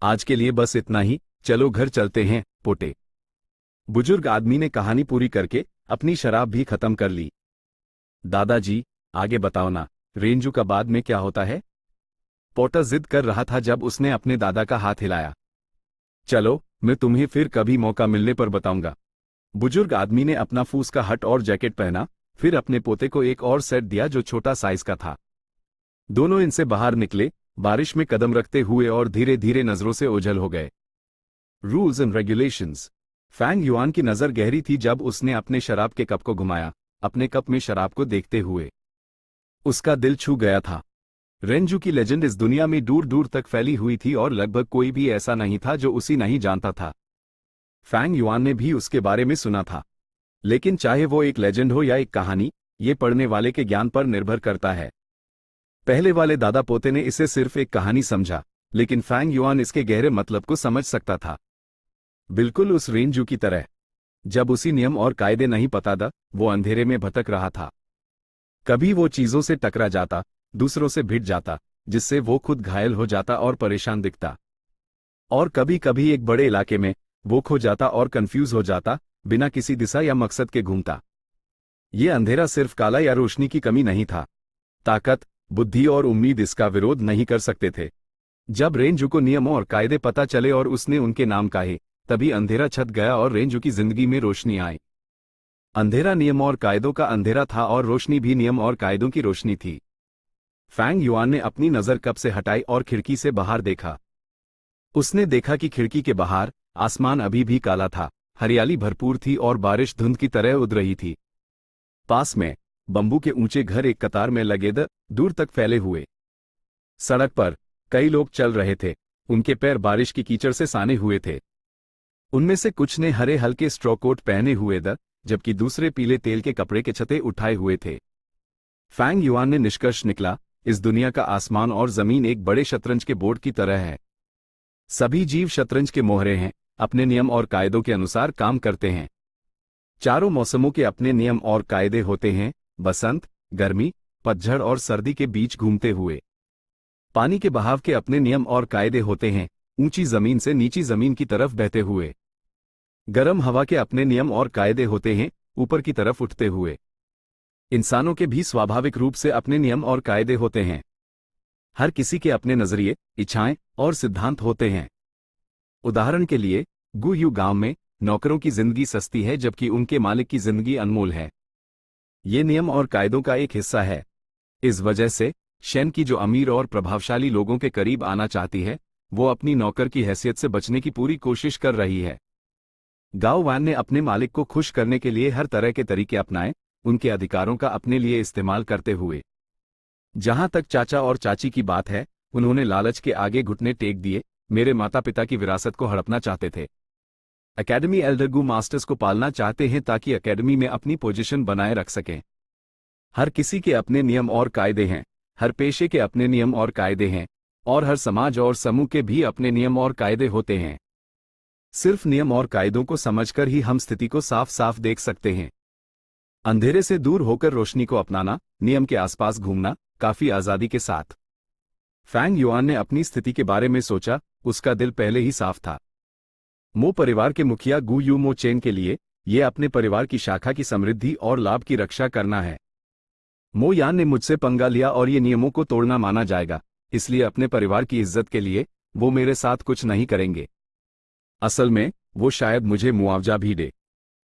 आज के लिए बस इतना ही, चलो घर चलते हैं, पोटे। बुजुर्ग आदमी ने कहानी पूरी करके अपनी शराब भी खत्म कर ली। दादाजी, आगे बताओ ना, रेंजू का बाद में क्या होता है? पोटा जिद कर रहा था जब उसने अपने दादा का हाथ हिलाया। चलो, मैं तुम्हें फिर कभी मौका मिलने पर बताऊंगा। बुजुर्ग आदमी ने अपना फूस का हट और जैकेट पहना, फिर अपने पोते को एक और सेट दिया जो छोटा साइज का था। दोनों इनसे बाहर निकले, बारिश में कदम रखते हुए, और धीरे धीरे नजरों से ओझल हो गए। Rules and regulations. Fang Yuan की नजर गहरी थी जब उसने अपने शराब के कप को घुमाया, अपने कप में शराब को देखते हुए। उसका दिल छू गया था। रेंजू की लेजेंड इस दुनिया में दूर दूर तक फैली हुई थी और लगभग कोई भी ऐसा नहीं था जो उसे नहीं जानता था। फैंग युआन ने भी उसके बारे में सुना था, लेकिन चाहे वो एक लेजेंड हो या एक कहानी, ये पढ़ने वाले के ज्ञान पर निर्भर करता है। पहले वाले दादा पोते ने इसे सिर्फ एक कहानी समझा, लेकिन फैंग युआन इसके गहरे मतलब को समझ सकता था। बिल्कुल उस रेंजू की तरह। जब उसी नियम और कायदे नहीं पता था, वो अंधेरे में भटक रहा था। कभी वो चीजों से टकरा जाता, दूसरों से भिड़ जाता, जिससे वो खुद घायल हो जाता और परेशान दिखता। और कभी कभी एक बड़े इलाके में वो खो जाता और कंफ्यूज हो जाता, बिना किसी दिशा या मकसद के घूमता। ये अंधेरा सिर्फ काला या रोशनी की कमी नहीं था। ताकत, बुद्धि और उम्मीद इसका विरोध नहीं कर सकते थे। जब रेंजू को नियम और कायदे पता चले और उसने उनके नाम कहे, तभी अंधेरा छट गया और रेंजू की जिंदगी में रोशनी आई। अंधेरा नियम और कायदों का अंधेरा था और रोशनी भी नियम और कायदों की रोशनी थी। फैंग युआन ने अपनी नजर कप से हटाई और खिड़की से बाहर देखा। उसने देखा कि खिड़की के बाहर आसमान अभी भी काला था, हरियाली भरपूर थी और बारिश धुंध की तरह उड़ रही थी। पास में बंबू के ऊंचे घर एक कतार में लगे दूर तक फैले हुए। सड़क पर कई लोग चल रहे थे, उनके पैर बारिश की कीचड़ से साने हुए थे। उनमें से कुछ ने हरे हल्के स्ट्रॉ कोट पहने हुए जबकि दूसरे पीले तेल के कपड़े के छते उठाए हुए थे। फैंग युआन ने निष्कर्ष निकला, इस दुनिया का आसमान और जमीन एक बड़े शतरंज के बोर्ड की तरह है। सभी जीव शतरंज के मोहरे हैं, अपने नियम और कायदों के अनुसार काम करते हैं। चारों मौसमों के अपने नियम और कायदे होते हैं, बसंत, गर्मी, पतझड़ और सर्दी के बीच घूमते हुए। पानी के बहाव के अपने नियम और कायदे होते हैं, ऊंची जमीन से नीची जमीन की तरफ बहते हुए। गर्म हवा के अपने नियम और कायदे होते हैं, ऊपर की तरफ उठते हुए। इंसानों के भी स्वाभाविक रूप से अपने नियम और कायदे होते हैं। हर किसी के अपने नजरिए, इच्छाएं और सिद्धांत होते हैं। उदाहरण के लिए, गुयू गांव में नौकरों की जिंदगी सस्ती है जबकि उनके मालिक की जिंदगी अनमोल है। ये नियम और कायदों का एक हिस्सा है। इस वजह से शेन की जो अमीर और प्रभावशाली लोगों के करीब आना चाहती है, वो अपनी नौकर की हैसियत से बचने की पूरी कोशिश कर रही है। गाओ वैन ने अपने मालिक को खुश करने के लिए हर तरह के तरीके अपनाए, उनके अधिकारों का अपने लिए इस्तेमाल करते हुए। जहां तक चाचा और चाची की बात है, उन्होंने लालच के आगे घुटने टेक दिए, मेरे माता पिता की विरासत को हड़पना चाहते थे। एकेडमी एल्डर गू मास्टर्स को पालना चाहते हैं ताकि एकेडमी में अपनी पोजीशन बनाए रख सकें। हर किसी के अपने नियम और कायदे हैं, हर पेशे के अपने नियम और कायदे हैं, और हर समाज और समूह के भी अपने नियम और कायदे होते हैं। सिर्फ नियम और कायदों को समझकर ही हम स्थिति को साफ साफ देख सकते हैं। अंधेरे से दूर होकर रोशनी को अपनाना, नियम के आसपास घूमना, काफी आजादी के साथ। फैंग युआन ने अपनी स्थिति के बारे में सोचा, उसका दिल पहले ही साफ था। मो परिवार के मुखिया गु यू मो चेन के लिए यह अपने परिवार की शाखा की समृद्धि और लाभ की रक्षा करना है। मो यान ने मुझसे पंगा लिया और ये नियमों को तोड़ना माना जाएगा, इसलिए अपने परिवार की इज्जत के लिए वो मेरे साथ कुछ नहीं करेंगे। असल में वो शायद मुझे मुआवजा भी दे।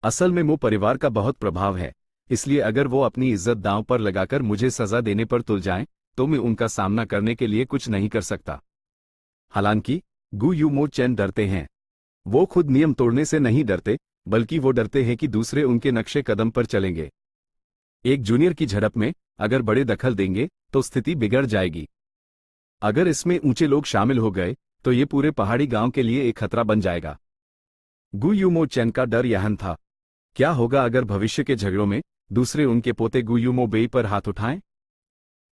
असल में मो परिवार का बहुत प्रभाव है, इसलिए अगर वो अपनी इज्जत दांव पर लगाकर मुझे सजा देने पर तुल जाएं, तो मैं उनका सामना करने के लिए कुछ नहीं कर सकता। हालांकि गु यू मो चेन डरते हैं। वो खुद नियम तोड़ने से नहीं डरते, बल्कि वो डरते हैं कि दूसरे उनके नक्शे कदम पर चलेंगे। एक जूनियर की झड़प में अगर बड़े दखल देंगे तो स्थिति बिगड़ जाएगी। अगर इसमें ऊंचे लोग शामिल हो गए तो ये पूरे पहाड़ी गांव के लिए एक खतरा बन जाएगा। गु यू मो चेन का डर यहन था, क्या होगा अगर भविष्य के झगड़ों में दूसरे उनके पोते गु यू मो बेई पर हाथ उठाएं?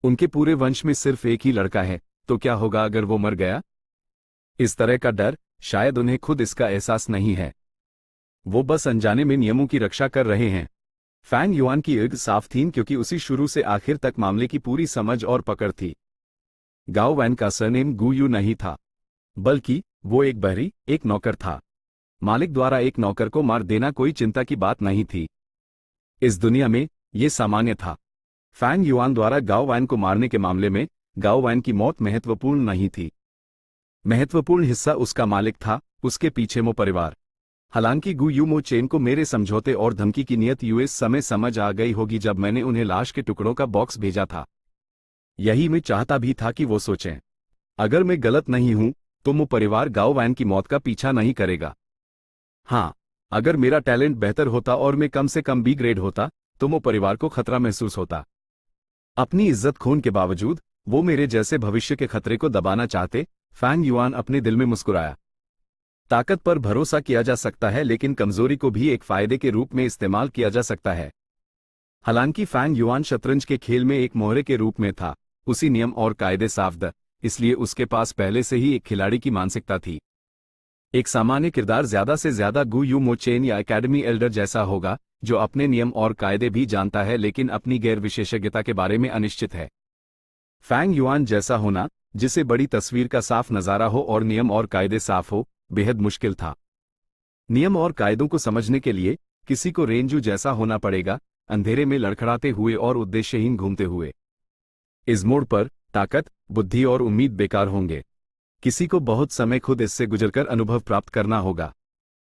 उनके पूरे वंश में सिर्फ एक ही लड़का है, तो क्या होगा अगर वो मर गया? इस तरह का डर, शायद उन्हें खुद इसका एहसास नहीं है। वो बस अनजाने में नियमों की रक्षा कर रहे हैं। फैंग युआन की ईद साफ थी क्योंकि उसी शुरू से आखिर तक मामले की पूरी समझ और पकड़ थी। गाओ वैन का सरनेम गु यू नहीं था, बल्कि वो एक बहरी, एक नौकर था। मालिक द्वारा एक नौकर को मार देना कोई चिंता की बात नहीं थी। इस दुनिया में ये सामान्य था। फैंग युआन द्वारा गाओ वैन को मारने के मामले में गाओ वैन की मौत महत्वपूर्ण नहीं थी। महत्वपूर्ण हिस्सा उसका मालिक था, उसके पीछे मो परिवार। हालांकि गु यू मो चेन को मेरे समझौते और धमकी की नियत यूएस समय समझ आ गई होगी जब मैंने उन्हें लाश के टुकड़ों का बॉक्स भेजा था। यही मैं चाहता भी था कि वो सोचें, अगर मैं गलत नहीं हूं तो मो परिवार गाओ वैन की मौत का पीछा नहीं करेगा। हाँ, अगर मेरा टैलेंट बेहतर होता और मैं कम से कम बी ग्रेड होता तो मो परिवार को खतरा महसूस होता। अपनी इज्जत खोने के बावजूद वो मेरे जैसे भविष्य के खतरे को दबाना चाहते। फैंग युआन अपने दिल में मुस्कुराया। ताकत पर भरोसा किया जा सकता है, लेकिन कमजोरी को भी एक फायदे के रूप में इस्तेमाल किया जा सकता है। हालांकि फैंग युआन शतरंज के खेल में एक मोहरे के रूप में था, उसी नियम और कायदे साफ इसलिए उसके पास पहले से ही एक खिलाड़ी की मानसिकता थी। एक सामान्य किरदार ज्यादा से ज्यादा गु यू मो चेन या एकेडमी एल्डर जैसा होगा, जो अपने नियम और कायदे भी जानता है लेकिन अपनी गैर विशेषज्ञता के बारे में अनिश्चित है। फैंग युआन जैसा होना, जिसे बड़ी तस्वीर का साफ नजारा हो और नियम और कायदे साफ हो, बेहद मुश्किल था। नियम और कायदों को समझने के लिए किसी को रेंजू जैसा होना पड़ेगा, अंधेरे में लड़खड़ाते हुए और उद्देश्यहीन घूमते हुए। इस मोड़ पर ताकत, बुद्धि और उम्मीद बेकार होंगे। किसी को बहुत समय खुद इससे गुजरकर अनुभव प्राप्त करना होगा।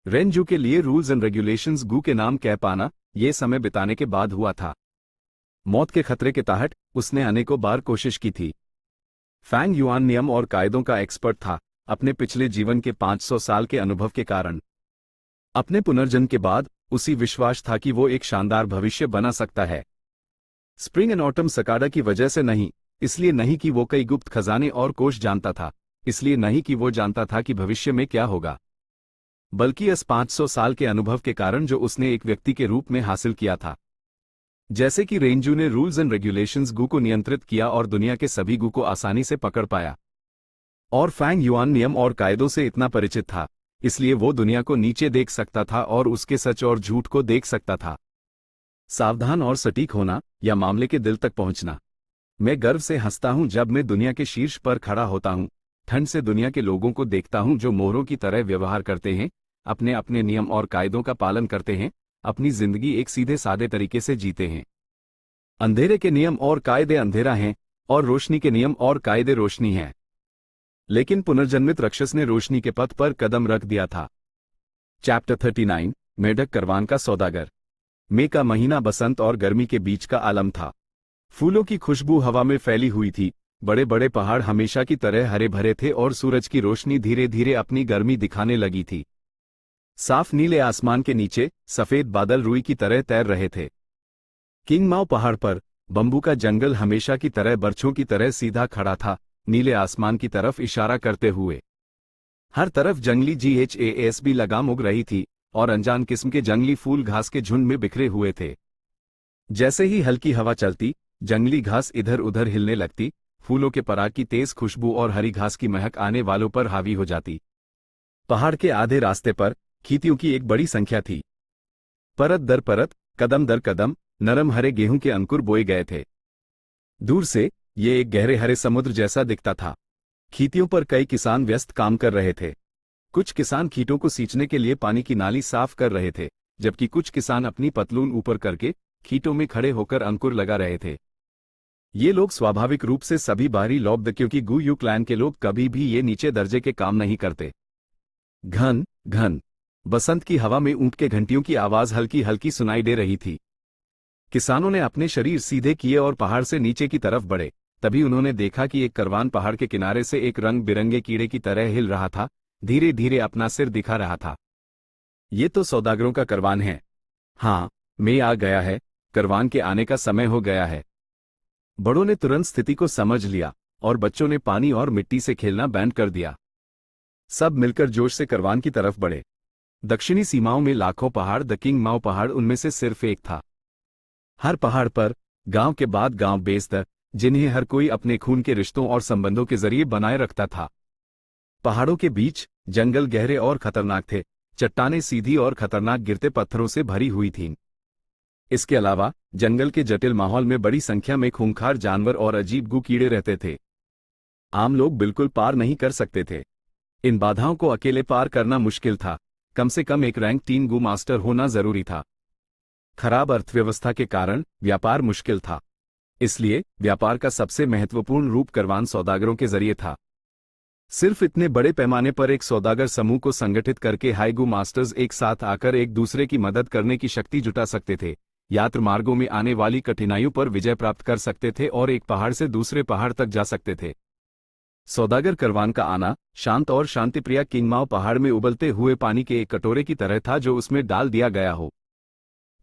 रेंजू के लिए रूल्स एंड रेगुलेशंस गु के नाम कह पाना ये समय बिताने के बाद हुआ था। मौत के खतरे के तहत उसने अनेकों बार कोशिश की थी। फैंग युआन नियम और कायदों का एक्सपर्ट था, अपने पिछले जीवन के 500 साल के अनुभव के कारण। अपने पुनर्जन्म के बाद उसी विश्वास था कि वो एक शानदार भविष्य बना सकता है। स्प्रिंग एंड ऑटम सकाडा की वजह से नहीं, इसलिए नहीं कि वो कई गुप्त खजाने और कोष जानता था, इसलिए नहीं कि वो जानता था कि भविष्य में क्या होगा, बल्कि इस 500 साल के अनुभव के कारण जो उसने एक व्यक्ति के रूप में हासिल किया था। जैसे कि रेंजू ने रूल्स एंड रेगुलेशंस गू को नियंत्रित किया और दुनिया के सभी गू को आसानी से पकड़ पाया। और फैंग युआन नियम और कायदों से इतना परिचित था, इसलिए वो दुनिया को नीचे देख सकता था और उसके सच और झूठ को देख सकता था। सावधान और सटीक होना या मामले के दिल तक पहुंचना। मैं गर्व से हंसता हूं जब मैं दुनिया के शीर्ष पर खड़ा होता हूं, ठंड से दुनिया के लोगों को देखता हूं जो मोहरों की तरह व्यवहार करते हैं, अपने अपने नियम और कायदों का पालन करते हैं, अपनी जिंदगी एक सीधे सादे तरीके से जीते हैं। अंधेरे के नियम और कायदे अंधेरा हैं और रोशनी के नियम और कायदे रोशनी हैं। लेकिन पुनर्जन्मित राक्षस ने रोशनी के पथ पर कदम रख दिया था। चैप्टर 39 मेढक करवान का सौदागर। मई का महीना बसंत और गर्मी के बीच का आलम था। फूलों की खुशबू हवा में फैली हुई थी, बड़े बड़े पहाड़ हमेशा की तरह हरे भरे थे और सूरज की रोशनी धीरे धीरे अपनी गर्मी दिखाने लगी थी। साफ नीले आसमान के नीचे सफेद बादल रुई की तरह तैर रहे थे। किंग माओ पहाड़ पर बंबू का जंगल हमेशा की तरह बरछों की तरह सीधा खड़ा था, नीले आसमान की तरफ इशारा करते हुए। हर तरफ जंगली GHASB लगाम उग रही थी और अनजान किस्म के जंगली फूल घास के झुंड में बिखरे हुए थे। जैसे ही हल्की हवा चलती, जंगली घास इधर उधर हिलने लगती, फूलों के पराग की तेज खुशबू और हरी घास की महक आने वालों पर हावी हो जाती। पहाड़ के आधे रास्ते पर खीतियों की एक बड़ी संख्या थी। परत दर परत, कदम दर कदम, नरम हरे गेहूं के अंकुर बोए गए थे। दूर से ये एक गहरे हरे समुद्र जैसा दिखता था। खीतियों पर कई किसान व्यस्त काम कर रहे थे। कुछ किसान खीटों को सींचने के लिए पानी की नाली साफ कर रहे थे, जबकि कुछ किसान अपनी पतलून ऊपर करके खीटों में खड़े होकर अंकुर लगा रहे थे। ये लोग स्वाभाविक रूप से सभी बाहरी लौब्ध, क्योंकि गू यू क्लैन के लोग कभी भी ये नीचे दर्जे के काम नहीं करते। घन घन बसंत की हवा में ऊंट के घंटियों की आवाज हल्की हल्की सुनाई दे रही थी। किसानों ने अपने शरीर सीधे किए और पहाड़ से नीचे की तरफ बढ़े। तभी उन्होंने देखा कि एक करवान पहाड़ के किनारे से एक रंग बिरंगे कीड़े की तरह हिल रहा था, धीरे धीरे अपना सिर दिखा रहा था। ये तो सौदागरों का करवान है। हाँ, मैं आ गया है, करवान के आने का समय हो गया है। बड़ों ने तुरंत स्थिति को समझ लिया और बच्चों ने पानी और मिट्टी से खेलना बैंड कर दिया। सब मिलकर जोश से करवान की तरफ बढ़े। दक्षिणी सीमाओं में लाखों पहाड़, द किंग माओ पहाड़ उनमें से सिर्फ एक था। हर पहाड़ पर गांव के बाद गांव बेस्तर, जिन्हें हर कोई अपने खून के रिश्तों और संबंधों के जरिए बनाए रखता था। पहाड़ों के बीच जंगल गहरे और खतरनाक थे, चट्टानें सीधी और खतरनाक गिरते पत्थरों से भरी हुई थीं। इसके अलावा जंगल के जटिल माहौल में बड़ी संख्या में खूंखार जानवर और अजीब गू कीड़े रहते थे। आम लोग बिल्कुल पार नहीं कर सकते थे। इन बाधाओं को अकेले पार करना मुश्किल था। कम से कम एक रैंक 3 गू मास्टर होना जरूरी था। खराब अर्थव्यवस्था के कारण व्यापार मुश्किल था, इसलिए व्यापार का सबसे महत्वपूर्ण रूप करवान सौदागरों के जरिए था। सिर्फ इतने बड़े पैमाने पर एक सौदागर समूह को संगठित करके हाईगू मास्टर्स एक साथ आकर एक दूसरे की मदद करने की शक्ति जुटा सकते थे, यात्रा मार्गों में आने वाली कठिनाइयों पर विजय प्राप्त कर सकते थे और एक पहाड़ से दूसरे पहाड़ तक जा सकते थे। सौदागर करवान का आना शांत और शांतिप्रिय किंग माओ पहाड़ में उबलते हुए पानी के एक कटोरे की तरह था जो उसमें डाल दिया गया हो।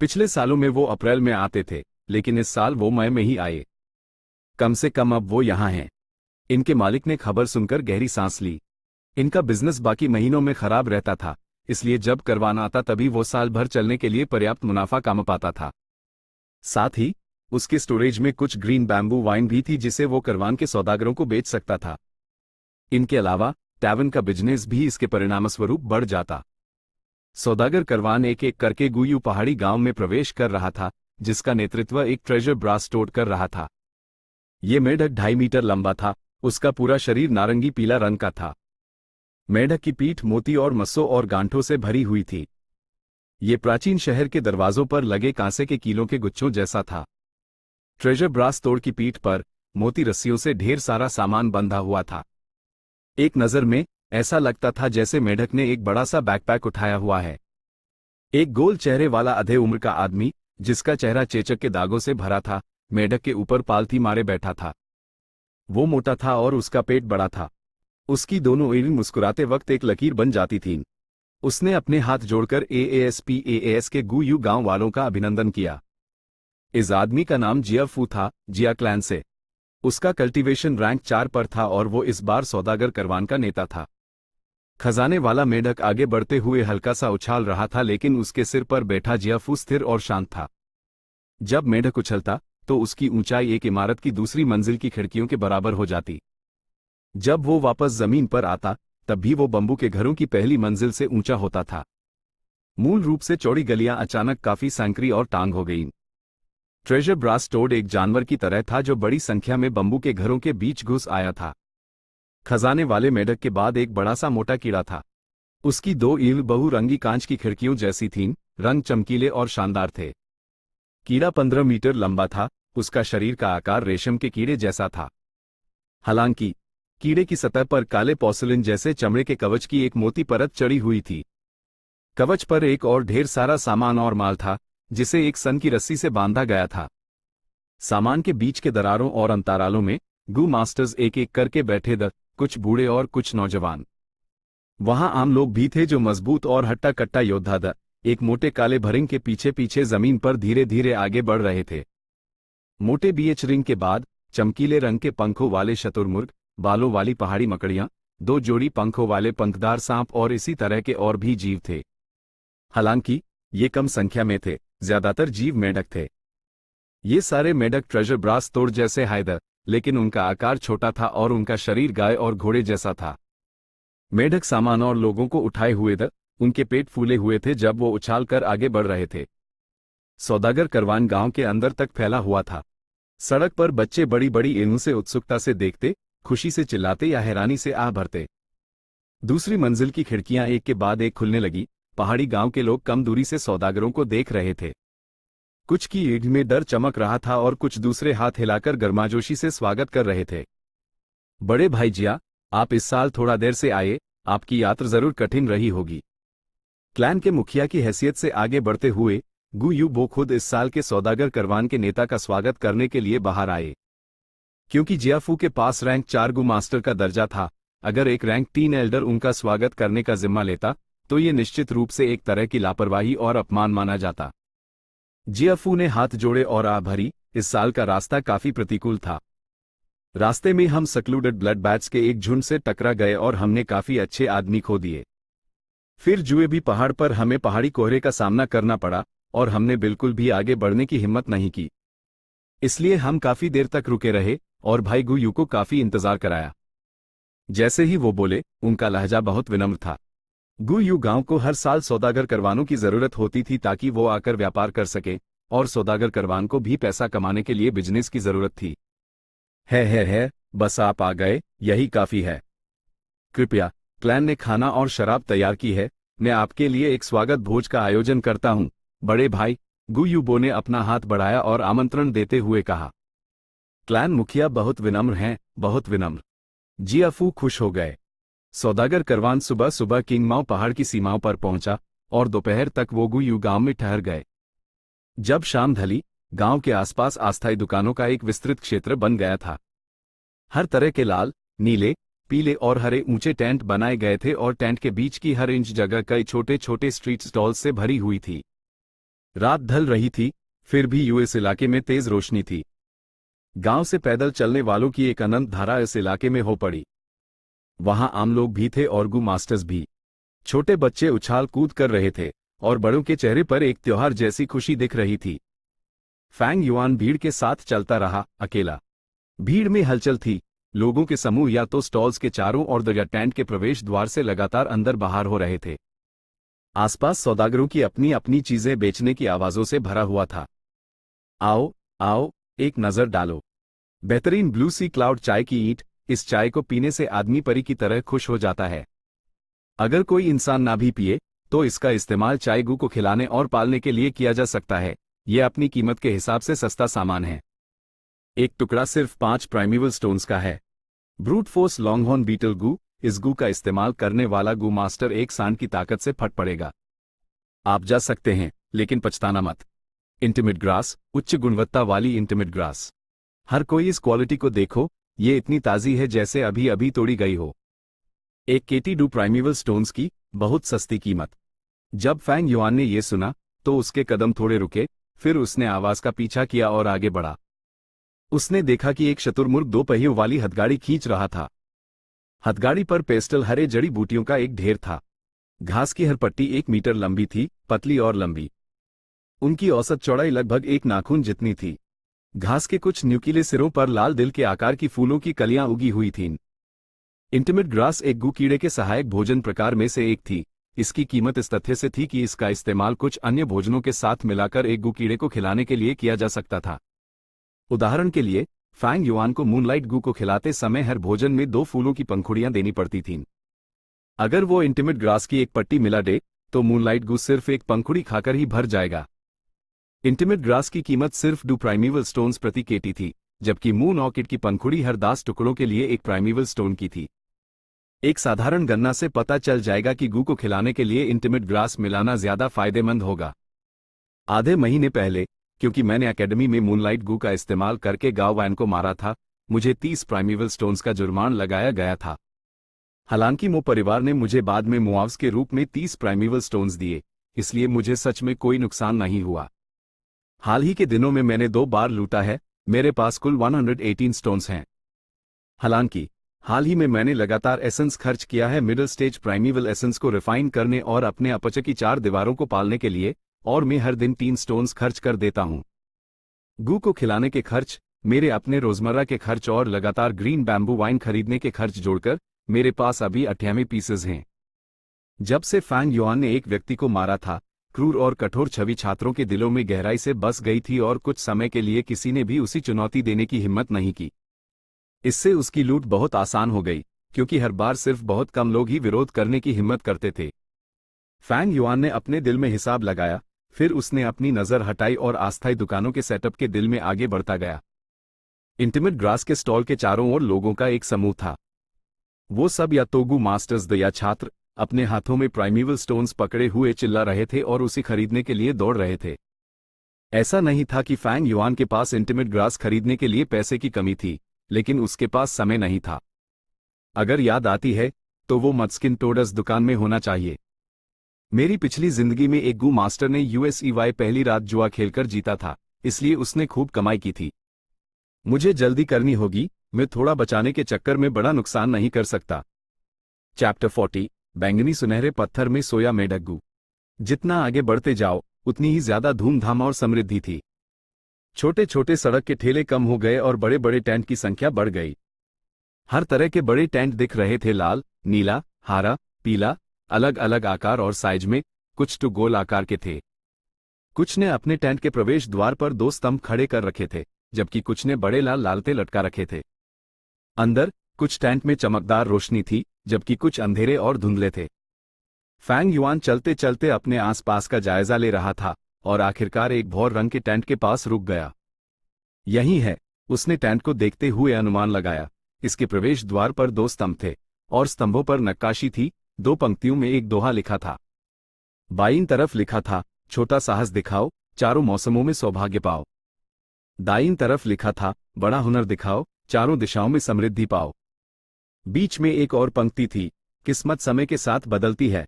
पिछले सालों में वो अप्रैल में आते थे, लेकिन इस साल वो मई में ही आए। कम से कम अब वो यहाँ हैं। इनके मालिक ने खबर सुनकर गहरी सांस ली। इनका बिजनेस बाकी महीनों में खराब रहता था, इसलिए जब करवान आता तभी वो साल भर चलने के लिए पर्याप्त मुनाफा कमा पाता था। साथ ही उसके स्टोरेज में कुछ ग्रीन बैम्बू वाइन भी थी जिसे वो करवान के सौदागरों को बेच सकता था। इनके अलावा टैवन का बिजनेस भी इसके परिणामस्वरूप बढ़ जाता। सौदागर करवान एक एक करके गुयू पहाड़ी गांव में प्रवेश कर रहा था, जिसका नेतृत्व एक ट्रेजर ब्रास टोड कर रहा था। ये मेढक 2.5 मीटर लंबा था, उसका पूरा शरीर नारंगी पीला रंग का था। मेढक की पीठ मोती और मस्सों और गांठों से भरी हुई थी। ये प्राचीन शहर के दरवाजों पर लगे कांसे के कीलों के गुच्छों जैसा था। ट्रेजर ब्रास टोड की पीठ पर मोती रस्सियों से ढेर सारा सामान बंधा हुआ था। एक नज़र में ऐसा लगता था जैसे मेढक ने एक बड़ा सा बैकपैक उठाया हुआ है। एक गोल चेहरे वाला आधे उम्र का आदमी, जिसका चेहरा चेचक के दागों से भरा था, मेढक के ऊपर पालथी मारे बैठा था। वो मोटा था और उसका पेट बड़ा था। उसकी दोनों एड़ी मुस्कुराते वक्त एक लकीर बन जाती थीं। उसने अपने हाथ जोड़कर एएसपीएएस के गुयू गांव वालों का अभिनंदन किया। इस आदमी का नाम जिया फू था, जिया क्लैन से। उसका कल्टीवेशन रैंक 4 पर था और वो इस बार सौदागर करवान का नेता था। खजाने वाला मेढक आगे बढ़ते हुए हल्का सा उछाल रहा था, लेकिन उसके सिर पर बैठा जियाफू स्थिर और शांत था। जब मेढक उछलता तो उसकी ऊंचाई एक इमारत की दूसरी मंजिल की खिड़कियों के बराबर हो जाती। जब वो वापस जमीन पर आता तब भी वो बंबू के घरों की पहली मंजिल से ऊंचा होता था। मूल रूप से चौड़ी गलियां अचानक काफी सांकरी और टांग हो गईं। ट्रेजर ब्रास टोड एक जानवर की तरह था जो बड़ी संख्या में बंबू के घरों के बीच घुस आया था। खजाने वाले मेढक के बाद एक बड़ा सा मोटा कीड़ा था। उसकी दो ईल बहुरंगी कांच की खिड़कियों जैसी थीं, रंग चमकीले और शानदार थे। कीड़ा 15 मीटर लंबा था, उसका शरीर का आकार रेशम के कीड़े जैसा था। हालांकि कीड़े की सतह पर काले पोर्सिलेन जैसे चमड़े के कवच की एक मोटी परत चढ़ी हुई थी। कवच पर एक और ढेर सारा सामान और माल था, जिसे एक सन की रस्सी से बांधा गया था। सामान के बीच के दरारों और अंतरालों में गू मास्टर्स एक एक करके बैठे थे, कुछ बूढ़े और कुछ नौजवान। वहां आम लोग भी थे जो मजबूत और हट्टा कट्टा योद्धा थे, एक मोटे काले भरिंग के पीछे पीछे जमीन पर धीरे धीरे आगे बढ़ रहे थे। मोटे बीएच रिंग के बाद चमकीले रंग के पंखों वाले शतुरमुर्ग, बालों वाली पहाड़ी मकड़ियां, 2 जोड़ी पंखों वाले पंखदार सांप और इसी तरह के और भी जीव थे। हालांकि ये कम संख्या में थे, ज्यादातर जीव मेढक थे। ये सारे मेढक ट्रेजर ब्रास तोड़ जैसे हायदर, लेकिन उनका आकार छोटा था और उनका शरीर गाय और घोड़े जैसा था। मेढक सामान और लोगों को उठाए हुए थे, उनके पेट फूले हुए थे जब वो उछाल कर आगे बढ़ रहे थे। सौदागर करवान गांव के अंदर तक फैला हुआ था। सड़क पर बच्चे बड़ी बड़ी एनों से उत्सुकता से देखते, खुशी से चिल्लाते या हैरानी से आह भरते। दूसरी मंजिल की खिड़कियां एक के बाद एक खुलने लगी। पहाड़ी गांव के लोग कम दूरी से सौदागरों को देख रहे थे। कुछ की ईढ़ में डर चमक रहा था और कुछ दूसरे हाथ हिलाकर गर्माजोशी से स्वागत कर रहे थे। बड़े भाई जिया, आप इस साल थोड़ा देर से आए, आपकी यात्रा जरूर कठिन रही होगी। क्लैन के मुखिया की हैसियत से आगे बढ़ते हुए गू यू बो खुद इस साल के सौदागर करवान के नेता का स्वागत करने के लिए बाहर आए। क्योंकि जियाफू के पास रैंक 4 गू मास्टर का दर्जा था, अगर एक रैंक 3 एल्डर उनका स्वागत करने का जिम्मा लेता तो ये निश्चित रूप से एक तरह की लापरवाही और अपमान माना जाता। जियाफू ने हाथ जोड़े और आह भरी। इस साल का रास्ता काफी प्रतिकूल था। रास्ते में हम सक्लूडेड ब्लड बैट्स के एक झुंड से टकरा गए और हमने काफी अच्छे आदमी खो दिए। फिर जुए भी पहाड़ पर हमें पहाड़ी कोहरे का सामना करना पड़ा और हमने बिल्कुल भी आगे बढ़ने की हिम्मत नहीं की। इसलिए हम काफी देर तक रुके रहे और भाई गू यू को काफी इंतजार कराया। जैसे ही वो बोले, उनका लहजा बहुत विनम्र था। गू यू गांव को हर साल सौदागर करवानों की जरूरत होती थी ताकि वो आकर व्यापार कर सके, और सौदागर करवान को भी पैसा कमाने के लिए बिजनेस की जरूरत थी। है, बस आप आ गए, यही काफी है। कृपया, क्लैन ने खाना और शराब तैयार की है, मैं आपके लिए एक स्वागत भोज का आयोजन करता हूं, बड़े भाई। गू यू बो ने अपना हाथ बढ़ाया और आमंत्रण देते हुए कहा। क्लैन मुखिया बहुत विनम्र हैं, बहुत विनम्र। जियाफू खुश हो गए। सौदागर करवान सुबह सुबह किंगमाओ पहाड़ की सीमाओं पर पहुंचा और दोपहर तक वो गू यू गांव में ठहर गए। जब शाम ढली, गांव के आसपास अस्थायी दुकानों का एक विस्तृत क्षेत्र बन गया था। हर तरह के लाल, नीले, पीले और हरे ऊंचे टेंट बनाए गए थे और टेंट के बीच की हर इंच जगह कई छोटे छोटे स्ट्रीट स्टॉल्स से भरी हुई थी। रात ढल रही थी, फिर भी यूएस इलाके में तेज रोशनी थी। गांव से पैदल चलने वालों की एक अनंत धारा इस इलाके में हो पड़ी। वहां आम लोग भी थे और गू मास्टर्स भी। छोटे बच्चे उछाल कूद कर रहे थे और बड़ों के चेहरे पर एक त्योहार जैसी खुशी दिख रही थी। फैंग युआन भीड़ के साथ चलता रहा, अकेला। भीड़ में हलचल थी, लोगों के समूह या तो स्टॉल्स के चारों ओर या टेंट के प्रवेश द्वार से लगातार अंदर बाहर हो रहे थे। आसपास सौदागरों की अपनी अपनी चीजें बेचने की आवाजों से भरा हुआ था। आओ, आओ, एक नजर डालो। बेहतरीन ब्लू सी क्लाउड चाय की ईंट, इस चाय को पीने से आदमी परी की तरह खुश हो जाता है। अगर कोई इंसान ना भी पिए तो इसका इस्तेमाल चाय गू को खिलाने और पालने के लिए किया जा सकता है। यह अपनी कीमत के हिसाब से सस्ता सामान है। एक टुकड़ा सिर्फ 5 प्राइमेवल स्टोन्स का है। ब्रूट फोर्स लॉन्गहॉर्न बीटल गू, इस गू का इस्तेमाल करने वाला गू मास्टर एक सांड की ताकत से फट पड़ेगा। आप जा सकते हैं, लेकिन पछताना मत। इंटिमेट ग्रास, उच्च गुणवत्ता वाली इंटिमेट ग्रास। हर कोई इस क्वालिटी को देखो, ये इतनी ताजी है जैसे अभी अभी तोड़ी गई हो। एक केटी डू प्राइमेवल स्टोन्स की बहुत सस्ती कीमत। जब फैंग युआन ने यह सुना तो उसके कदम थोड़े रुके, फिर उसने आवाज का पीछा किया और आगे बढ़ा। उसने देखा कि एक शुतुरमुर्ग 2 पहियों वाली हथगाड़ी खींच रहा था। हथगाड़ी पर पेस्टल हरे जड़ी बूटियों का एक ढेर था। घास की हर पट्टी 1 मीटर लंबी थी, पतली और लंबी। उनकी औसत चौड़ाई लगभग 1 नाखून जितनी थी। घास के कुछ न्यूकीले सिरों पर लाल दिल के आकार की फूलों की कलियां उगी हुई थीं। इंटिमेट ग्रास एक गू कीड़े के सहायक भोजन प्रकार में से एक थी। इसकी कीमत इस तथ्य से थी कि इसका इस्तेमाल कुछ अन्य भोजनों के साथ मिलाकर एक गू कीड़े को खिलाने के लिए किया जा सकता था। उदाहरण के लिए, फैंग युआन को मूनलाइट गू को खिलाते समय हर भोजन में 2 फूलों की पंखुड़ियां देनी पड़ती थीं। अगर वो इंटिमेट ग्रास की एक पट्टी मिला दे तो मूनलाइट गू सिर्फ एक पंखुड़ी खाकर ही भर जाएगा। इंटिमेट ग्रास की कीमत सिर्फ 2 प्राइमेवल स्टोन्स प्रति केटी थी, जबकि मून ऑर्किड की पंखुड़ी हर 10 टुकड़ों के लिए एक प्राइमेवल स्टोन की थी। एक साधारण गणना से पता चल जाएगा कि गू को खिलाने के लिए इंटिमेट ग्रास मिलाना ज्यादा फायदेमंद होगा। आधे महीने पहले, क्योंकि मैंने एकेडमी में मूनलाइट गू का इस्तेमाल करके गाओ वैन को मारा था, मुझे 30 प्राइमेवल स्टोन्स का जुर्माना लगाया गया था। हालांकि मो परिवार ने मुझे बाद में मुआवजे के रूप में 30 प्राइमेवल स्टोन्स दिए, इसलिए मुझे सच में कोई नुकसान नहीं हुआ। हाल ही के दिनों में मैंने 2 बार लूटा है। मेरे पास कुल 118 स्टोन्स हैं। हालांकि हाल ही में मैंने लगातार एसेंस खर्च किया है मिडिल स्टेज प्राइमेवल एसेंस को रिफाइन करने और अपने अपच की 4 दीवारों को पालने के लिए, और मैं हर दिन 3 स्टोन्स खर्च कर देता हूं। गू को खिलाने के खर्च, मेरे अपने रोजमर्रा के खर्च और लगातार ग्रीन बैम्बू वाइन खरीदने के खर्च जोड़कर मेरे पास अभी 98 पीसेज हैं। जब से फैंग युआन ने एक व्यक्ति को मारा था, क्रूर और कठोर छवि छात्रों के दिलों में गहराई से बस गई थी और कुछ समय के लिए किसी ने भी उसी चुनौती देने की हिम्मत नहीं की। इससे उसकी लूट बहुत आसान हो गई, क्योंकि हर बार सिर्फ बहुत कम लोग ही विरोध करने की हिम्मत करते थे। फैंग युआन ने अपने दिल में हिसाब लगाया, फिर उसने अपनी नजर हटाई और अस्थायी दुकानों के सेटअप के दिल में आगे बढ़ता गया। इंटिमेट ग्रास के स्टॉल के चारों ओर लोगों का एक समूह था। वो सब या तो गू मास्टर्स या छात्र अपने हाथों में प्राइमेवल स्टोन्स पकड़े हुए चिल्ला रहे थे और उसे खरीदने के लिए दौड़ रहे थे। ऐसा नहीं था कि फैंग युआन के पास इंटिमेट ग्रास खरीदने के लिए पैसे की कमी थी, लेकिन उसके पास समय नहीं था। अगर याद आती है तो वो मत्स्किन टोडस दुकान में होना चाहिए। मेरी पिछली जिंदगी में एक गू मास्टर ने USEY पहली रात जुआ खेलकर जीता था, इसलिए उसने खूब कमाई की थी। मुझे जल्दी करनी होगी, मैं थोड़ा बचाने के चक्कर में बड़ा नुकसान नहीं कर सकता। चैप्टर 40, बैंगनी सुनहरे पत्थर में सोया मेढक गू। जितना आगे बढ़ते जाओ उतनी ही ज्यादा धूमधाम और समृद्धि थी। छोटे छोटे सड़क के ठेले कम हो गए और बड़े बड़े टेंट की संख्या बढ़ गई। हर तरह के बड़े टेंट दिख रहे थे, लाल, नीला, हरा, पीला, अलग अलग आकार और साइज में। कुछ तो गोल आकार के थे। कुछ ने अपने टेंट के प्रवेश द्वार पर 2 स्तंभ खड़े कर रखे थे, जबकि कुछ ने बड़े लाल लालते लटका रखे थे। अंदर कुछ टेंट में चमकदार रोशनी थी, जबकि कुछ अंधेरे और धुंधले थे। फैंग युआन चलते चलते अपने आसपास का जायजा ले रहा था और आखिरकार एक भौर रंग के टेंट के पास रुक गया। यही है, उसने टेंट को देखते हुए अनुमान लगाया। इसके प्रवेश द्वार पर 2 स्तंभ थे और स्तंभों पर नक्काशी थी। 2 पंक्तियों में एक दोहा लिखा था। बाईं तरफ लिखा था, छोटा साहस दिखाओ, चारों मौसमों में सौभाग्य पाओ। दाईं तरफ लिखा था, बड़ा हुनर दिखाओ, चारों दिशाओं में समृद्धि पाओ। बीच में एक और पंक्ति थी, किस्मत समय के साथ बदलती है।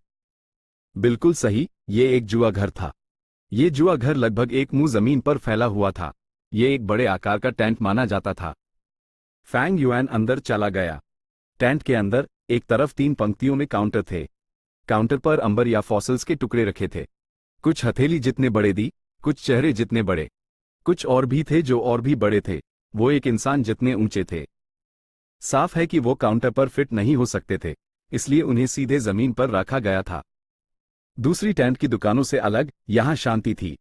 बिल्कुल सही, ये एक जुआ घर था। ये जुआ घर लगभग 1 मुंह जमीन पर फैला हुआ था। ये एक बड़े आकार का टेंट माना जाता था। फैंग युआन अंदर चला गया। टेंट के अंदर एक तरफ 3 पंक्तियों में काउंटर थे। काउंटर पर अंबर या फॉसिल्स के टुकड़े रखे थे। कुछ हथेली जितने बड़े दी, कुछ चेहरे जितने बड़े। कुछ और भी थे जो और भी बड़े थे, वो एक इंसान जितने ऊंचे थे। साफ है कि वो काउंटर पर फिट नहीं हो सकते थे, इसलिए उन्हें सीधे जमीन पर रखा गया था। दूसरी टेंट की दुकानों से अलग यहां शांति थी।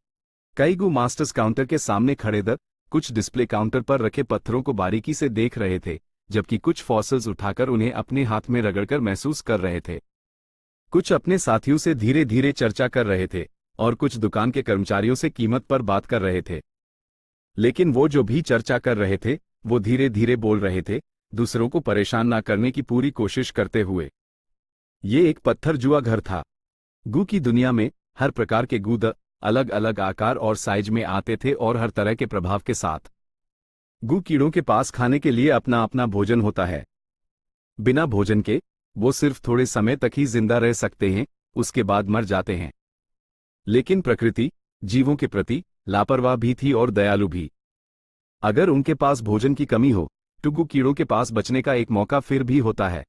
कई गू मास्टर्स काउंटर के सामने खड़े दर कुछ डिस्प्ले काउंटर पर रखे पत्थरों को बारीकी से देख रहे थे, जबकि कुछ फॉसिल्स उठाकर उन्हें अपने हाथ में रगड़कर महसूस कर रहे थे। कुछ अपने साथियों से धीरे धीरे चर्चा कर रहे थे और कुछ दुकान के कर्मचारियों से कीमत पर बात कर रहे थे। लेकिन वो जो भी चर्चा कर रहे थे वो धीरे धीरे बोल रहे थे, दूसरों को परेशान न करने की पूरी कोशिश करते हुए। ये एक पत्थर जुआ घर था। गू की दुनिया में हर प्रकार के गूद अलग अलग आकार और साइज में आते थे और हर तरह के प्रभाव के साथ। गू कीड़ों के पास खाने के लिए अपना अपना भोजन होता है। बिना भोजन के वो सिर्फ थोड़े समय तक ही जिंदा रह सकते हैं, उसके बाद मर जाते हैं। लेकिन प्रकृति जीवों के प्रति लापरवाह भी थी और दयालु भी। अगर उनके पास भोजन की कमी हो तो गू कीड़ों के पास बचने का एक मौका फिर भी होता है।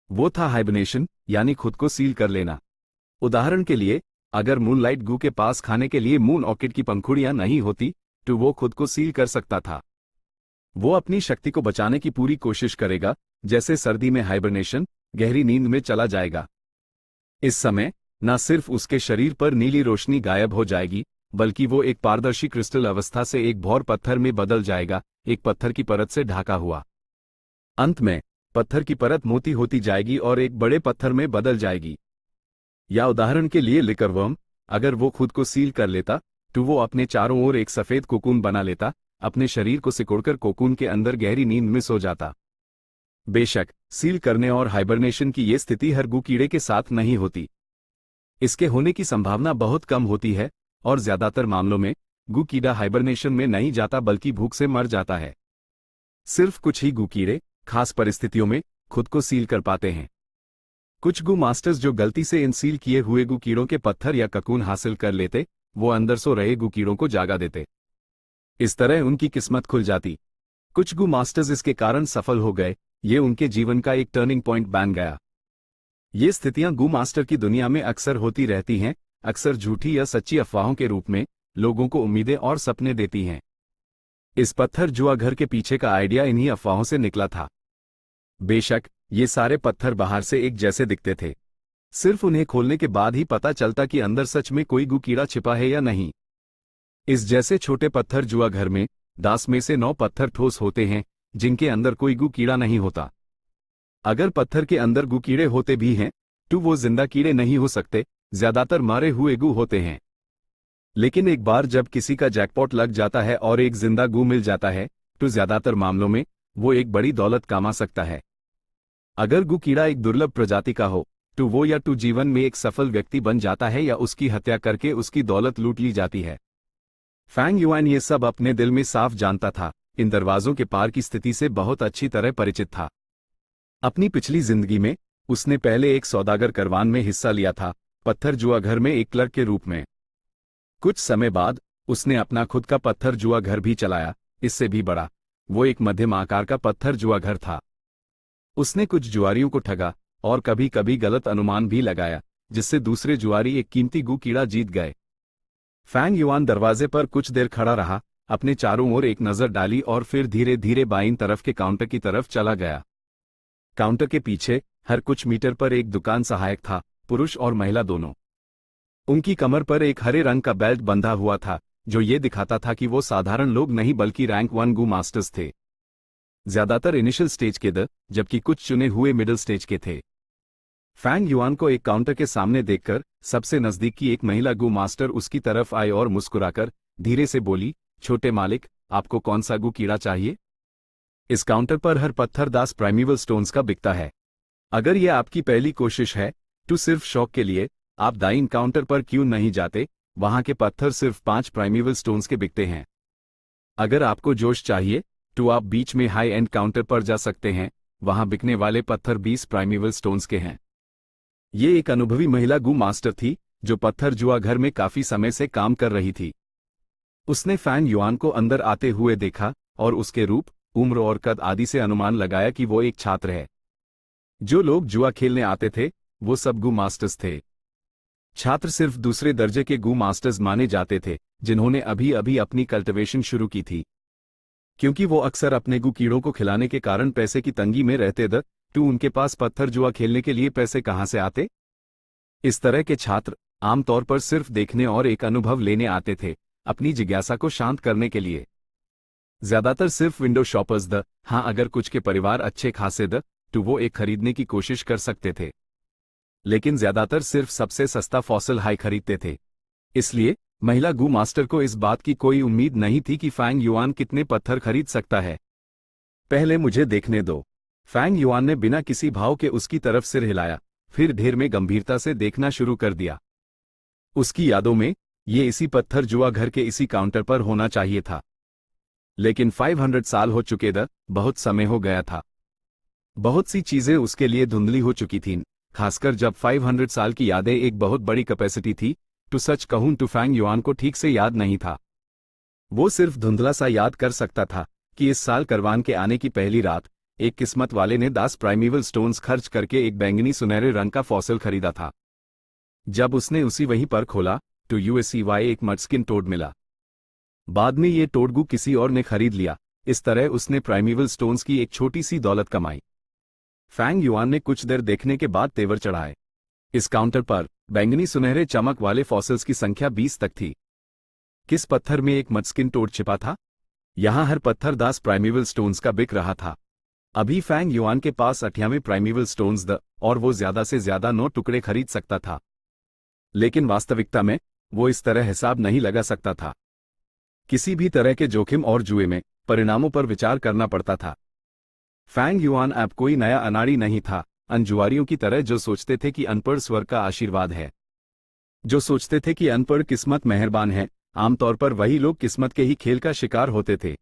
वो था हाइबरनेशन, यानी खुद को सील कर लेना। उदाहरण के लिए, अगर मूनलाइट गू के पास खाने के लिए मून ऑर्किड की पंखुड़ियां नहीं होती तो वो खुद को सील कर सकता था। वो अपनी शक्ति को बचाने की पूरी कोशिश करेगा, जैसे सर्दी में हाइबरनेशन, गहरी नींद में चला जाएगा। इस समय न सिर्फ उसके शरीर पर नीली रोशनी गायब हो जाएगी, बल्कि वो एक पारदर्शी क्रिस्टल अवस्था से एक भौर पत्थर में बदल जाएगा, एक पत्थर की परत से ढाका हुआ। अंत में पत्थर की परत मोटी होती जाएगी और एक बड़े पत्थर में बदल जाएगी। या उदाहरण के लिए लिकरवर्म, अगर वो खुद को सील कर लेता तो वो अपने चारों ओर एक सफेद कोकून बना लेता, अपने शरीर को सिकोड़कर कोकून के अंदर गहरी नींद में सो जाता। बेशक सील करने और हाइबरनेशन की ये स्थिति हर गू कीड़े के साथ नहीं होती। इसके होने की संभावना बहुत कम होती है और ज्यादातर मामलों में गू कीड़ा हाइबरनेशन में नहीं जाता बल्कि भूख से मर जाता है। सिर्फ कुछ ही गू कीड़े खास परिस्थितियों में खुद को सील कर पाते हैं। कुछ गू मास्टर्स जो गलती से इन सील किए हुए गू कीड़ों के पत्थर या ककून हासिल कर लेते, वो अंदर सो रहे गू कीड़ों को जागा देते। इस तरह उनकी किस्मत खुल जाती। कुछ गू मास्टर्स इसके कारण सफल हो गए, ये उनके जीवन का एक टर्निंग पॉइंट बन गया। ये स्थितियां गू मास्टर की दुनिया में अक्सर होती रहती हैं, अक्सर झूठी या सच्ची अफवाहों के रूप में लोगों को उम्मीदें और सपने देती हैं। इस पत्थर जुआ घर के पीछे का आइडिया इन्हीं अफवाहों से निकला था। बेशक ये सारे पत्थर बाहर से एक जैसे दिखते थे, सिर्फ उन्हें खोलने के बाद ही पता चलता कि अंदर सच में कोई गू कीड़ा छिपा है या नहीं। इस जैसे छोटे पत्थर जुआ घर में 10 में से 9 पत्थर ठोस होते हैं जिनके अंदर कोई गू कीड़ा नहीं होता। अगर पत्थर के अंदर गू कीड़े होते भी हैं तो वो जिंदा कीड़े नहीं हो सकते, ज्यादातर मारे हुए गू होते हैं। लेकिन एक बार जब किसी का जैकपॉट लग जाता है और एक जिंदा गू मिल जाता है तो ज्यादातर मामलों में वो एक बड़ी दौलत कमा सकता है। अगर गू कीड़ा एक दुर्लभ प्रजाति का हो तो वो या तो जीवन में एक सफल व्यक्ति बन जाता है या उसकी हत्या करके उसकी दौलत लूट ली जाती है। फैंग युआन ये सब अपने दिल में साफ जानता था, इन दरवाजों के पार की स्थिति से बहुत अच्छी तरह परिचित था। अपनी पिछली जिंदगी में उसने पहले एक सौदागर करवान में हिस्सा लिया था, पत्थर जुआ घर में एक क्लर्क के रूप में। कुछ समय बाद उसने अपना खुद का पत्थर जुआ घर भी चलाया, इससे भी बड़ा। वो एक मध्यम आकार का पत्थर जुआ घर था। उसने कुछ जुआरियों को ठगा और कभी कभी गलत अनुमान भी लगाया, जिससे दूसरे जुआरी एक कीमती गू कीड़ा जीत गए। फैंग युआन दरवाजे पर कुछ देर खड़ा रहा, अपने चारों ओर एक नजर डाली और फिर धीरे धीरे बाईं तरफ के काउंटर की तरफ चला गया। काउंटर के पीछे हर कुछ मीटर पर एक दुकान सहायक था, पुरुष और महिला दोनों। उनकी कमर पर एक हरे रंग का बेल्ट बंधा हुआ था, जो ये दिखाता था कि वो साधारण लोग नहीं बल्कि रैंक 1 गू मास्टर्स थे। ज्यादातर इनिशियल स्टेज के जबकि कुछ चुने हुए मिडिल स्टेज के थे। फैंग युआन को एक काउंटर के सामने देखकर सबसे नजदीक की एक महिला गू मास्टर उसकी तरफ आई और मुस्कुराकर धीरे से बोली, छोटे मालिक, आपको कौन सा गू कीड़ा चाहिए? इस काउंटर पर हर पत्थर 10 प्राइमेवल स्टोन्स का बिकता है। अगर यह आपकी पहली कोशिश है तो सिर्फ शौक के लिए आप दाईं काउंटर पर क्यों नहीं जाते, वहां के पत्थर सिर्फ 5 प्राइमेवल स्टोन्स के बिकते हैं। अगर आपको जोश चाहिए तो आप बीच में हाई एंड काउंटर पर जा सकते हैं, वहां बिकने वाले पत्थर 20 प्राइमेवल स्टोन्स के हैं। ये एक अनुभवी महिला गू मास्टर थी जो पत्थर जुआ घर में काफी समय से काम कर रही थी। उसने फैंग युआन को अंदर आते हुए देखा और उसके रूप, उम्र और कद आदि से अनुमान लगाया कि वो एक छात्र है। जो लोग जुआ खेलने आते थे वो सब गू मास्टर्स थे। छात्र सिर्फ दूसरे दर्जे के गू मास्टर्स माने जाते थे जिन्होंने अभी अभी अपनी कल्टिवेशन शुरू की थी। क्योंकि वो अक्सर अपने गू कीड़ों को खिलाने के कारण पैसे की तंगी में रहते थे, तो उनके पास पत्थर जुआ खेलने के लिए पैसे कहां से आते? इस तरह के छात्र आमतौर पर सिर्फ देखने और एक अनुभव लेने आते थे, अपनी जिज्ञासा को शांत करने के लिए। ज्यादातर सिर्फ विंडो शॉपर्स हाँ, अगर कुछ के परिवार अच्छे खासे तो वो एक खरीदने की कोशिश कर सकते थे, लेकिन ज्यादातर सिर्फ सबसे सस्ता फॉसिल हाई खरीदते थे। इसलिए महिला गू मास्टर को इस बात की कोई उम्मीद नहीं थी कि फैंग युआन कितने पत्थर खरीद सकता है। पहले मुझे देखने दो। फैंग युआन ने बिना किसी भाव के उसकी तरफ सिर हिलाया, फिर ढेर में गंभीरता से देखना शुरू कर दिया। उसकी यादों में ये इसी पत्थर जुआ घर के इसी काउंटर पर होना चाहिए था, लेकिन 500 साल हो चुके बहुत समय हो गया था। बहुत सी चीजें उसके लिए धुंधली हो चुकी थीं, खासकर जब 500 साल की यादें एक बहुत बड़ी कैपेसिटी थी। टू सच कहूं तो फैंग युआन को ठीक से याद नहीं था। वो सिर्फ धुंधला सा याद कर सकता था कि इस साल करवान के आने की पहली रात एक किस्मत वाले ने 10 प्राइमेवल स्टोन्स खर्च करके एक बैंगनी सुनहरे रंग का फॉसिल खरीदा था। जब उसने उसी वहीं पर खोला तो यूएसईवाई एक मडस्किन टोड मिला। बाद में ये टोडगू किसी और ने खरीद लिया। इस तरह उसने प्राइमेवल स्टोन्स की एक छोटी सी दौलत कमाई। फैंग युआन ने कुछ देर देखने के बाद तेवर चढ़ाए। इस काउंटर पर बैंगनी सुनहरे चमक वाले फॉसिल्स की संख्या 20 तक थी। किस पत्थर में एक मडस्किन टोड छिपा था? यहां हर पत्थर 10 प्राइमेवल स्टोन्स का बिक रहा था। अभी फैंग युआन के पास 98 प्राइमेवल स्टोन्स और वो ज्यादा से ज्यादा 9 टुकड़े खरीद सकता था। लेकिन वास्तविकता में वो इस तरह हिसाब नहीं लगा सकता था। किसी भी तरह के जोखिम और जुए में परिणामों पर विचार करना पड़ता था। फैंग युआन अब कोई नया अनाड़ी नहीं था, अनजुआरियों की तरह जो सोचते थे कि अनपढ़ स्वर्ग का आशीर्वाद है, जो सोचते थे कि अनपढ़ किस्मत मेहरबान है। आमतौर पर वही लोग किस्मत के ही खेल का शिकार होते थे।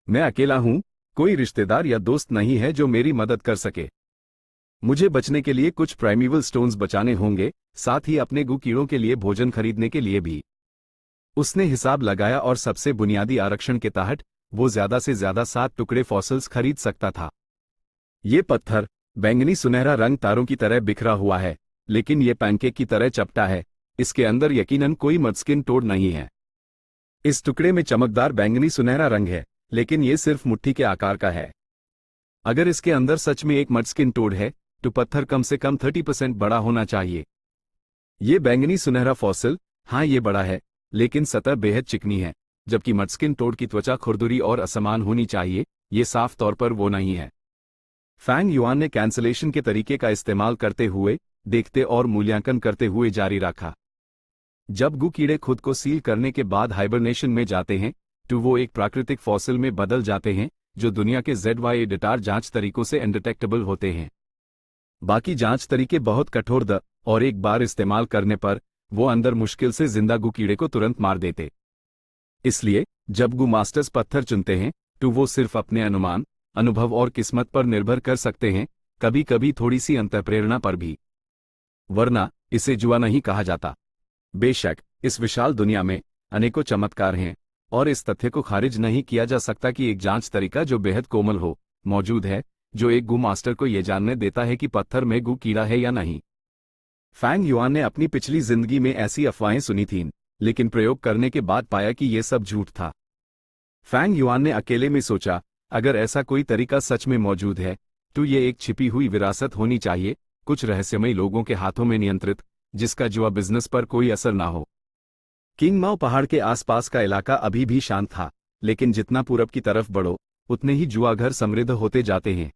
मैं अकेला हूं, कोई रिश्तेदार या दोस्त नहीं है जो मेरी मदद कर सके। मुझे बचने के लिए कुछ प्राइमेवल स्टोन्स बचाने होंगे, साथ ही अपने गु कीड़ों के लिए भोजन खरीदने के लिए भी। उसने हिसाब लगाया और सबसे बुनियादी आरक्षण के तहत वो ज्यादा से ज्यादा 7 टुकड़े फॉसिल्स खरीद सकता था। ये पत्थर बैंगनी सुनहरा रंग तारों की तरह बिखरा हुआ है, लेकिन ये पैनकेक की तरह चपटा है। इसके अंदर यकीनन कोई मडस्किन टोड नहीं है। इस टुकड़े में चमकदार बैंगनी सुनहरा रंग है, लेकिन ये सिर्फ मुट्ठी के आकार का है। अगर इसके अंदर सच में एक मडस्किन टोड है तो पत्थर कम से कम 30% बड़ा होना चाहिए। ये बैंगनी सुनहरा फॉसिल, हाँ ये बड़ा है, लेकिन सतह बेहद चिकनी है, जबकि मडस्किन टोड की त्वचा खुरदुरी और असमान होनी चाहिए। ये साफ तौर पर वो नहीं है। फैंग युआन ने कैंसलेशन के तरीके का इस्तेमाल करते हुए देखते और मूल्यांकन करते हुए जारी रखा। जब गु कीड़े खुद को सील करने के बाद हाइबरनेशन में जाते हैं तो वो एक प्राकृतिक फॉसिल में बदल जाते हैं जो दुनिया के ZYA डेटार जांच तरीकों से अनडिटेक्टेबल होते हैं। बाकी जांच तरीके बहुत कठोर और एक बार इस्तेमाल करने पर वो अंदर मुश्किल से जिंदा गु कीड़े को तुरंत मार देते। इसलिए जब गु मास्टर्स पत्थर चुनते हैं तो वो सिर्फ अपने अनुमान, अनुभव और किस्मत पर निर्भर कर सकते हैं, कभी कभी थोड़ी सी अंतःप्रेरणा पर भी। वरना इसे जुआ नहीं कहा जाता। बेशक इस विशाल दुनिया में अनेकों चमत्कार हैं और इस तथ्य को खारिज नहीं किया जा सकता कि एक जांच तरीका जो बेहद कोमल हो मौजूद है, जो एक गु मास्टर को यह जानने देता है कि पत्थर में गु कीड़ा है या नहीं। फैंग युआन ने अपनी पिछली जिंदगी में ऐसी अफवाहें सुनी थीं, लेकिन प्रयोग करने के बाद पाया कि यह सब झूठ था। फैंग युआन ने अकेले में सोचा, अगर ऐसा कोई तरीका सच में मौजूद है तो ये एक छिपी हुई विरासत होनी चाहिए, कुछ रहस्यमयी लोगों के हाथों में नियंत्रित, जिसका जुआ बिजनेस पर कोई असर ना हो। किंग माओ पहाड़ के आसपास का इलाका अभी भी शांत था, लेकिन जितना पूरब की तरफ बढ़ो उतने ही जुआघर समृद्ध होते जाते हैं।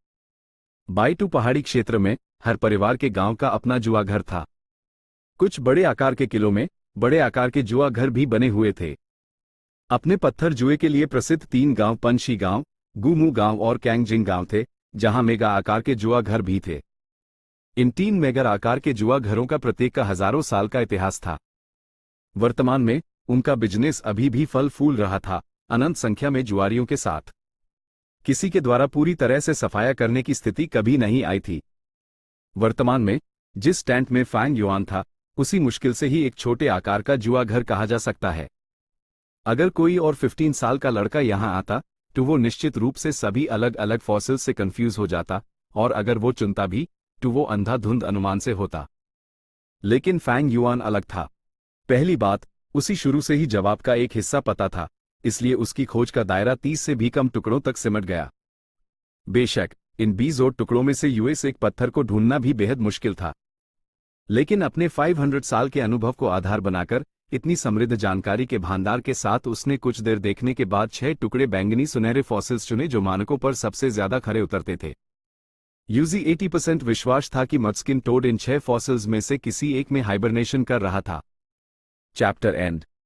बाइटू पहाड़ी क्षेत्र में हर परिवार के गांव का अपना जुआघर था। कुछ बड़े आकार के किलों में बड़े आकार के जुआघर भी बने हुए थे। अपने पत्थर जुए के लिए प्रसिद्ध 3 गांव पंशी गांव, गुमू गांव और कैंगजिंग गांव थे, जहां मेगा आकार के जुआघर भी थे। इन 3 मेगा आकार के जुआघरों का प्रत्येक का हजारों साल का इतिहास था। वर्तमान में उनका बिजनेस अभी भी फल फूल रहा था, अनंत संख्या में जुआरियों के साथ। किसी के द्वारा पूरी तरह से सफाया करने की स्थिति कभी नहीं आई थी। वर्तमान में जिस टेंट में फैंग युआन था, उसी मुश्किल से ही एक छोटे आकार का जुआघर कहा जा सकता है। अगर कोई और 15 साल का लड़का यहां आता तो वो निश्चित रूप से सभी अलग अलग फॉसिल से कंफ्यूज हो जाता, और अगर वो चुनता भी तो वो अंधाधुंध अनुमान से होता। लेकिन फैंग युआन अलग था। पहली बात, उसी शुरू से ही जवाब का एक हिस्सा पता था, इसलिए उसकी खोज का दायरा 30 से भी कम टुकड़ों तक सिमट गया। बेशक इन 20 और टुकड़ों में से यूएस एक पत्थर को ढूंढना भी बेहद मुश्किल था, लेकिन अपने 500 साल के अनुभव को आधार बनाकर इतनी समृद्ध जानकारी के भंडार के साथ उसने कुछ देर देखने के बाद 6 टुकड़े बैंगनी सुनहरे फॉसिल्स चुने जो मानकों पर सबसे ज्यादा खरे उतरते थे। यूजी 80% विश्वास था कि मडस्किन टोड इन 6 फॉसिल्स में से किसी एक में हाइबरनेशन कर रहा था। Chapter and.